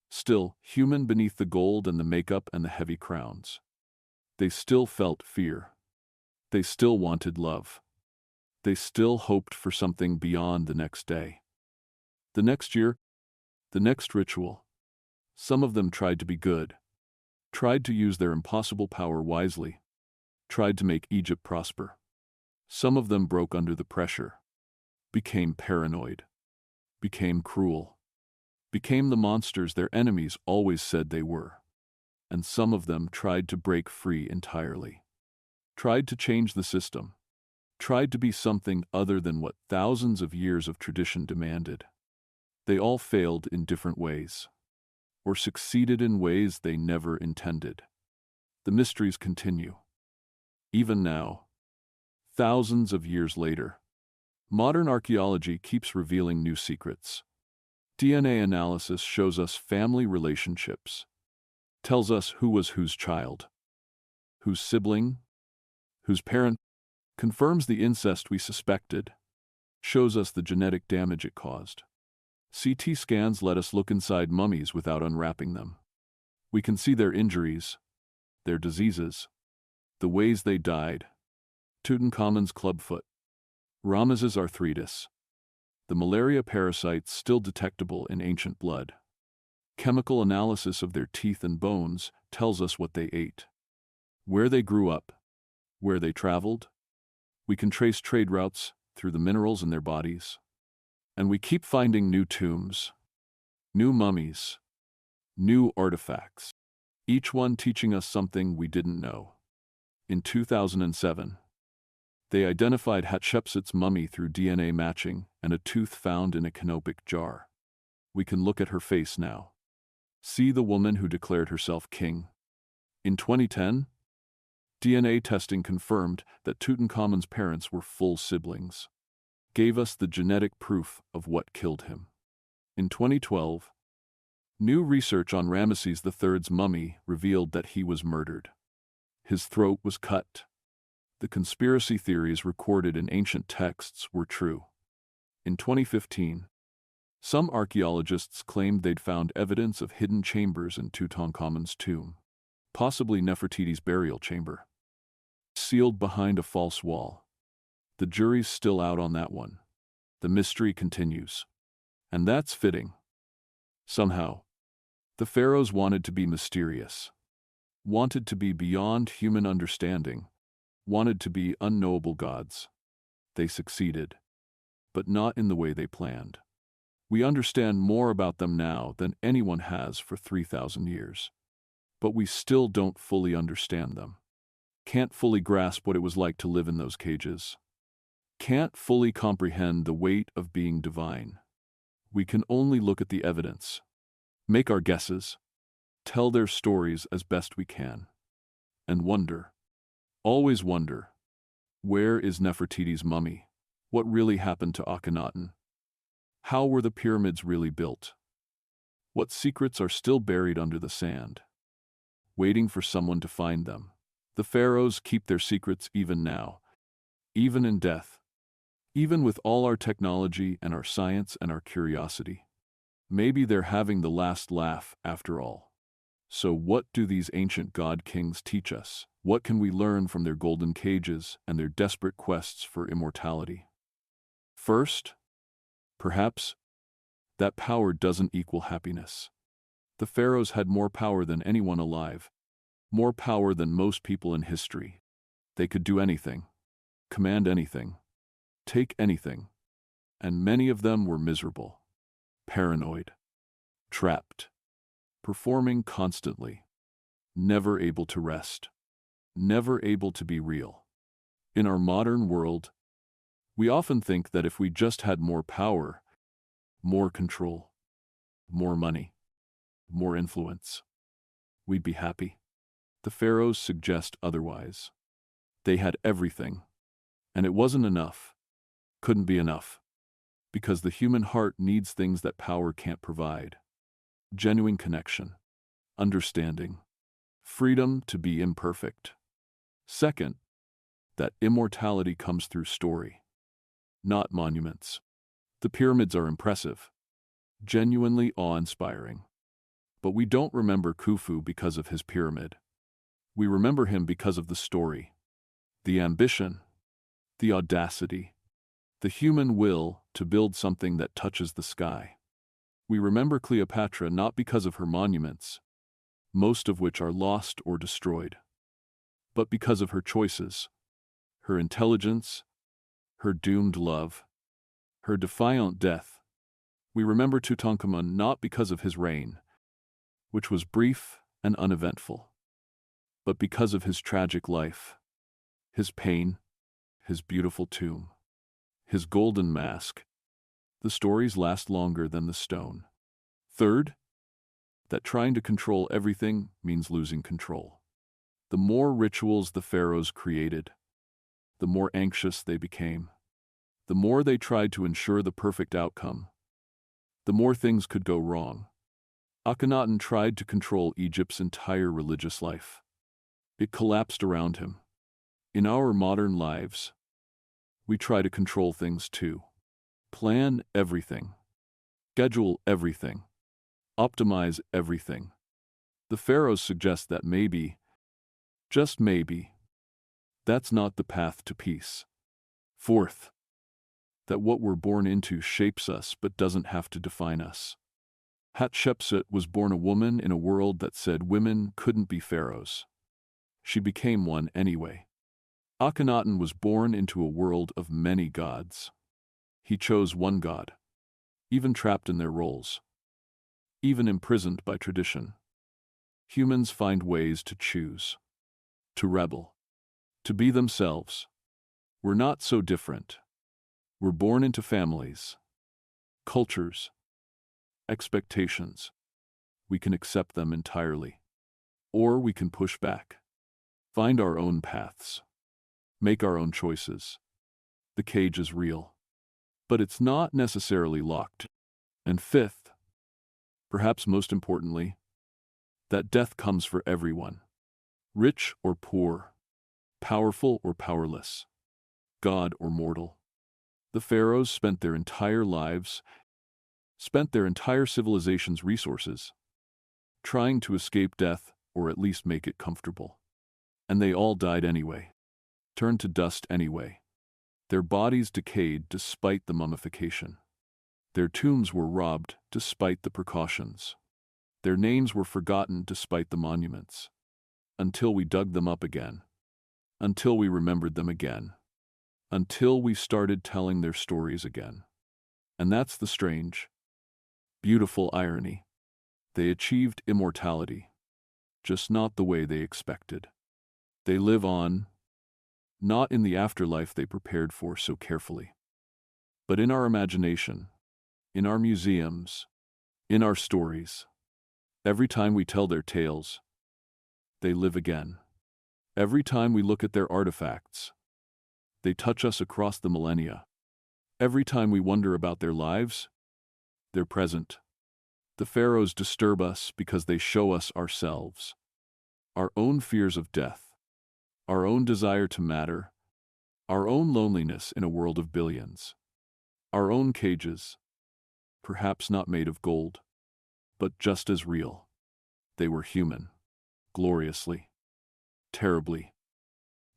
still human beneath the gold and the makeup and the heavy crowns. They still felt fear. They still wanted love. They still hoped for something beyond the next day. The next year, the next ritual. Some of them tried to be good, tried to use their impossible power wisely, tried to make Egypt prosper. Some of them broke under the pressure. became paranoid, became cruel, became the monsters their enemies always said they were. And some of them tried to break free entirely, tried to change the system, tried to be something other than what thousands of years of tradition demanded. They all failed in different ways, or succeeded in ways they never intended. The mysteries continue. Even now, thousands of years later, modern archaeology keeps revealing new secrets. DNA analysis shows us family relationships, tells us who was whose child, whose sibling, whose parent, confirms the incest we suspected, shows us the genetic damage it caused. CT scans let us look inside mummies without unwrapping them. We can see their injuries, their diseases, the ways they died. Tutankhamun's clubfoot, Ramesses' arthritis, the malaria parasites still detectable in ancient blood. Chemical analysis of their teeth and bones tells us what they ate, where they grew up, where they traveled. We can trace trade routes through the minerals in their bodies. And we keep finding new tombs, new mummies, new artifacts, each one teaching us something we didn't know. In 2007, they identified Hatshepsut's mummy through DNA matching and a tooth found in a canopic jar. We can look at her face now. See the woman who declared herself king. In 2010, DNA testing confirmed that Tutankhamun's parents were full siblings, gave us the genetic proof of what killed him. In 2012, new research on Ramesses III's mummy revealed that he was murdered. His throat was cut. The conspiracy theories recorded in ancient texts were true. In 2015, some archaeologists claimed they'd found evidence of hidden chambers in Tutankhamun's tomb, possibly Nefertiti's burial chamber, sealed behind a false wall. The jury's still out on that one. The mystery continues. And that's fitting. Somehow, the pharaohs wanted to be mysterious, wanted to be beyond human understanding, wanted to be unknowable gods. They succeeded, but not in the way they planned. We understand more about them now than anyone has for 3,000 years. But we still don't fully understand them. Can't fully grasp what it was like to live in those cages. Can't fully comprehend the weight of being divine. We can only look at the evidence, make our guesses, tell their stories as best we can, and wonder, always wonder, where is Nefertiti's mummy? What really happened to Akhenaten? How were the pyramids really built? What secrets are still buried under the sand, waiting for someone to find them? The pharaohs keep their secrets even now, even in death, even with all our technology and our science and our curiosity. Maybe they're having the last laugh after all. So what do these ancient god kings teach us? What can we learn from their golden cages and their desperate quests for immortality? First, perhaps, that power doesn't equal happiness. The pharaohs had more power than anyone alive, more power than most people in history. They could do anything, command anything, take anything, and many of them were miserable, paranoid, trapped, performing constantly, never able to rest, never able to be real. In our modern world, we often think that if we just had more power, more control, more money, more influence, we'd be happy. The pharaohs suggest otherwise. They had everything, and it wasn't enough, couldn't be enough, because the human heart needs things that power can't provide. Genuine connection, understanding, freedom to be imperfect. Second, that immortality comes through story, not monuments. The pyramids are impressive, genuinely awe-inspiring. But we don't remember Khufu because of his pyramid. We remember him because of the story, the ambition, the audacity, the human will to build something that touches the sky. We remember Cleopatra not because of her monuments, most of which are lost or destroyed, but because of her choices, her intelligence, her doomed love, her defiant death. We remember Tutankhamun not because of his reign, which was brief and uneventful, but because of his tragic life, his pain, his beautiful tomb, his golden mask. The stories last longer than the stone. Third, that trying to control everything means losing control. The more rituals the pharaohs created, the more anxious they became. The more they tried to ensure the perfect outcome, the more things could go wrong. Akhenaten tried to control Egypt's entire religious life. It collapsed around him. In our modern lives, we try to control things too. Plan everything. Schedule everything. Optimize everything. The pharaohs suggest that maybe, just maybe, that's not the path to peace. Fourth, that what we're born into shapes us but doesn't have to define us. Hatshepsut was born a woman in a world that said women couldn't be pharaohs. She became one anyway. Akhenaten was born into a world of many gods. He chose one god, even trapped in their roles, even imprisoned by tradition. Humans find ways to choose, to rebel, to be themselves. We're not so different. We're born into families, cultures, expectations. We can accept them entirely, or we can push back, find our own paths, make our own choices. The cage is real, but it's not necessarily locked. And fifth, perhaps most importantly, that death comes for everyone, rich or poor, powerful or powerless, god or mortal. The pharaohs spent their entire lives, spent their entire civilization's resources, trying to escape death or at least make it comfortable. And they all died anyway, turned to dust anyway. Their bodies decayed despite the mummification. Their tombs were robbed despite the precautions. Their names were forgotten despite the monuments. Until we dug them up again. Until we remembered them again. Until we started telling their stories again. And that's the strange, beautiful irony. They achieved immortality, just not the way they expected. They live on, not in the afterlife they prepared for so carefully, but in our imagination, in our museums, in our stories. Every time we tell their tales, they live again. Every time we look at their artifacts, they touch us across the millennia. Every time we wonder about their lives, they're present. The pharaohs disturb us because they show us ourselves, our own fears of death, our own desire to matter, our own loneliness in a world of billions, our own cages, perhaps not made of gold, but just as real. They were human, gloriously, terribly,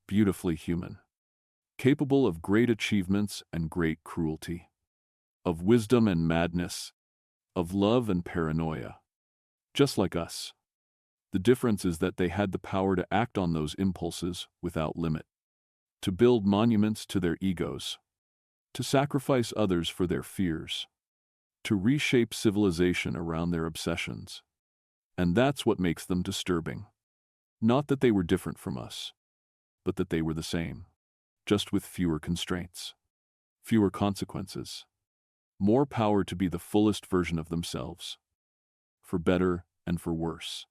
beautifully human. Capable of great achievements and great cruelty, of wisdom and madness, of love and paranoia. Just like us. The difference is that they had the power to act on those impulses without limit, to build monuments to their egos, to sacrifice others for their fears, to reshape civilization around their obsessions. And that's what makes them disturbing. Not that they were different from us, but that they were the same. Just with fewer constraints, fewer consequences, more power to be the fullest version of themselves, for better and for worse.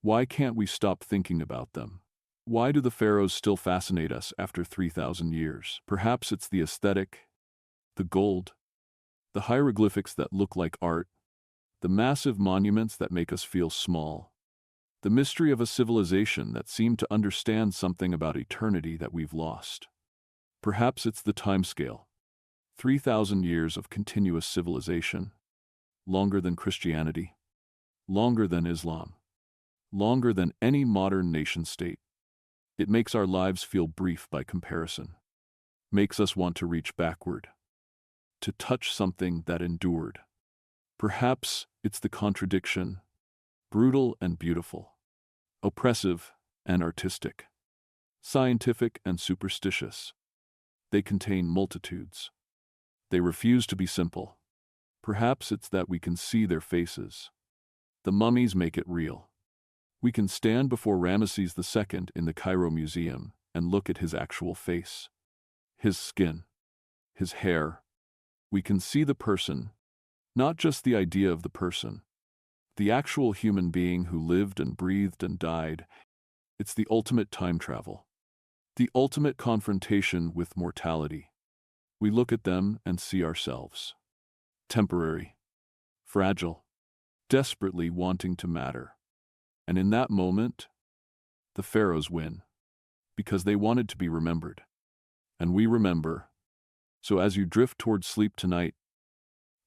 Why can't we stop thinking about them? Why do the pharaohs still fascinate us after 3,000 years? Perhaps it's the aesthetic, the gold, the hieroglyphics that look like art, the massive monuments that make us feel small, the mystery of a civilization that seemed to understand something about eternity that we've lost. Perhaps it's the timescale. 3,000 years of continuous civilization. Longer than Christianity. Longer than Islam. Longer than any modern nation-state. It makes our lives feel brief by comparison. Makes us want to reach backward. To touch something that endured. Perhaps it's the contradiction. Brutal and beautiful. Oppressive and artistic. Scientific and superstitious. They contain multitudes. They refuse to be simple. Perhaps it's that we can see their faces. The mummies make it real. We can stand before Ramesses II in the Cairo Museum and look at his actual face. His skin. His hair. We can see the person, not just the idea of the person. The actual human being who lived and breathed and died. It's the ultimate time travel. The ultimate confrontation with mortality. We look at them and see ourselves. Temporary. Fragile. Desperately wanting to matter. And in that moment, the pharaohs win. Because they wanted to be remembered. And we remember. So as you drift towards sleep tonight,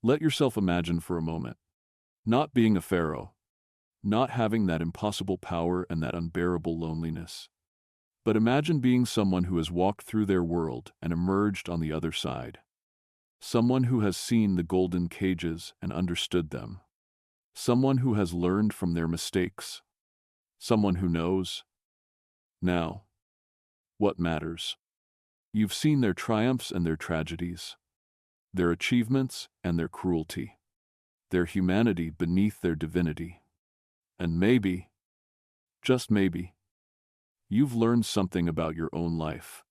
let yourself imagine for a moment. Not being a pharaoh. Not having that impossible power and that unbearable loneliness. But imagine being someone who has walked through their world and emerged on the other side. Someone who has seen the golden cages and understood them. Someone who has learned from their mistakes. Someone who knows. Now, what matters? You've seen their triumphs and their tragedies. Their achievements and their cruelty. Their humanity beneath their divinity. And maybe, just maybe, you've learned something about your own life,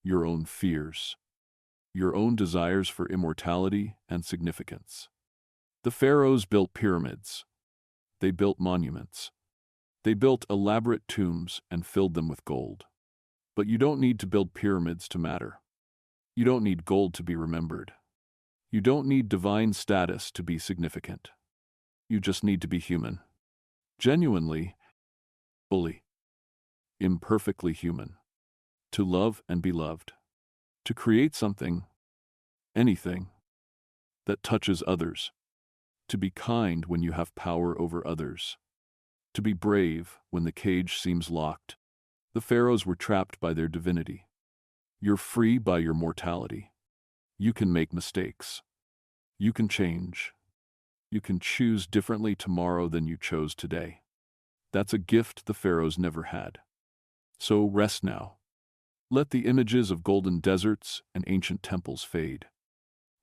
your own fears, your own desires for immortality and significance. The pharaohs built pyramids. They built monuments. They built elaborate tombs and filled them with gold. But you don't need to build pyramids to matter. You don't need gold to be remembered. You don't need divine status to be significant. You just need to be human. Genuinely, fully, imperfectly human. To love and be loved. To create something, anything, that touches others. To be kind when you have power over others. To be brave when the cage seems locked. The pharaohs were trapped by their divinity. You're free by your mortality. You can make mistakes. You can change. You can choose differently tomorrow than you chose today. That's a gift the pharaohs never had. So rest now. Let the images of golden deserts and ancient temples fade.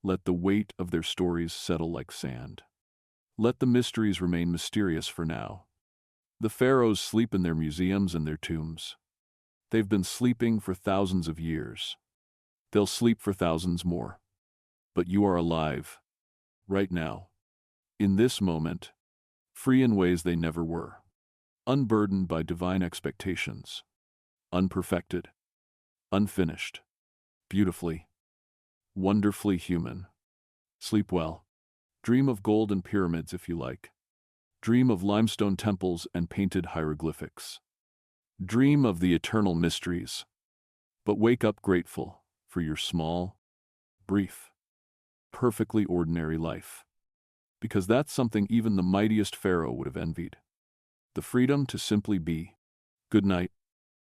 Let the weight of their stories settle like sand. Let the mysteries remain mysterious for now. The pharaohs sleep in their museums and their tombs. They've been sleeping for thousands of years. They'll sleep for thousands more. But you are alive, right now, in this moment, free in ways they never were, unburdened by divine expectations, unperfected, unfinished, beautifully, wonderfully human. Sleep well. Dream of golden pyramids if you like. Dream of limestone temples and painted hieroglyphics. Dream of the eternal mysteries. But wake up grateful for your small, brief, perfectly ordinary life. Because that's something even the mightiest pharaoh would have envied. The freedom to simply be. Good night.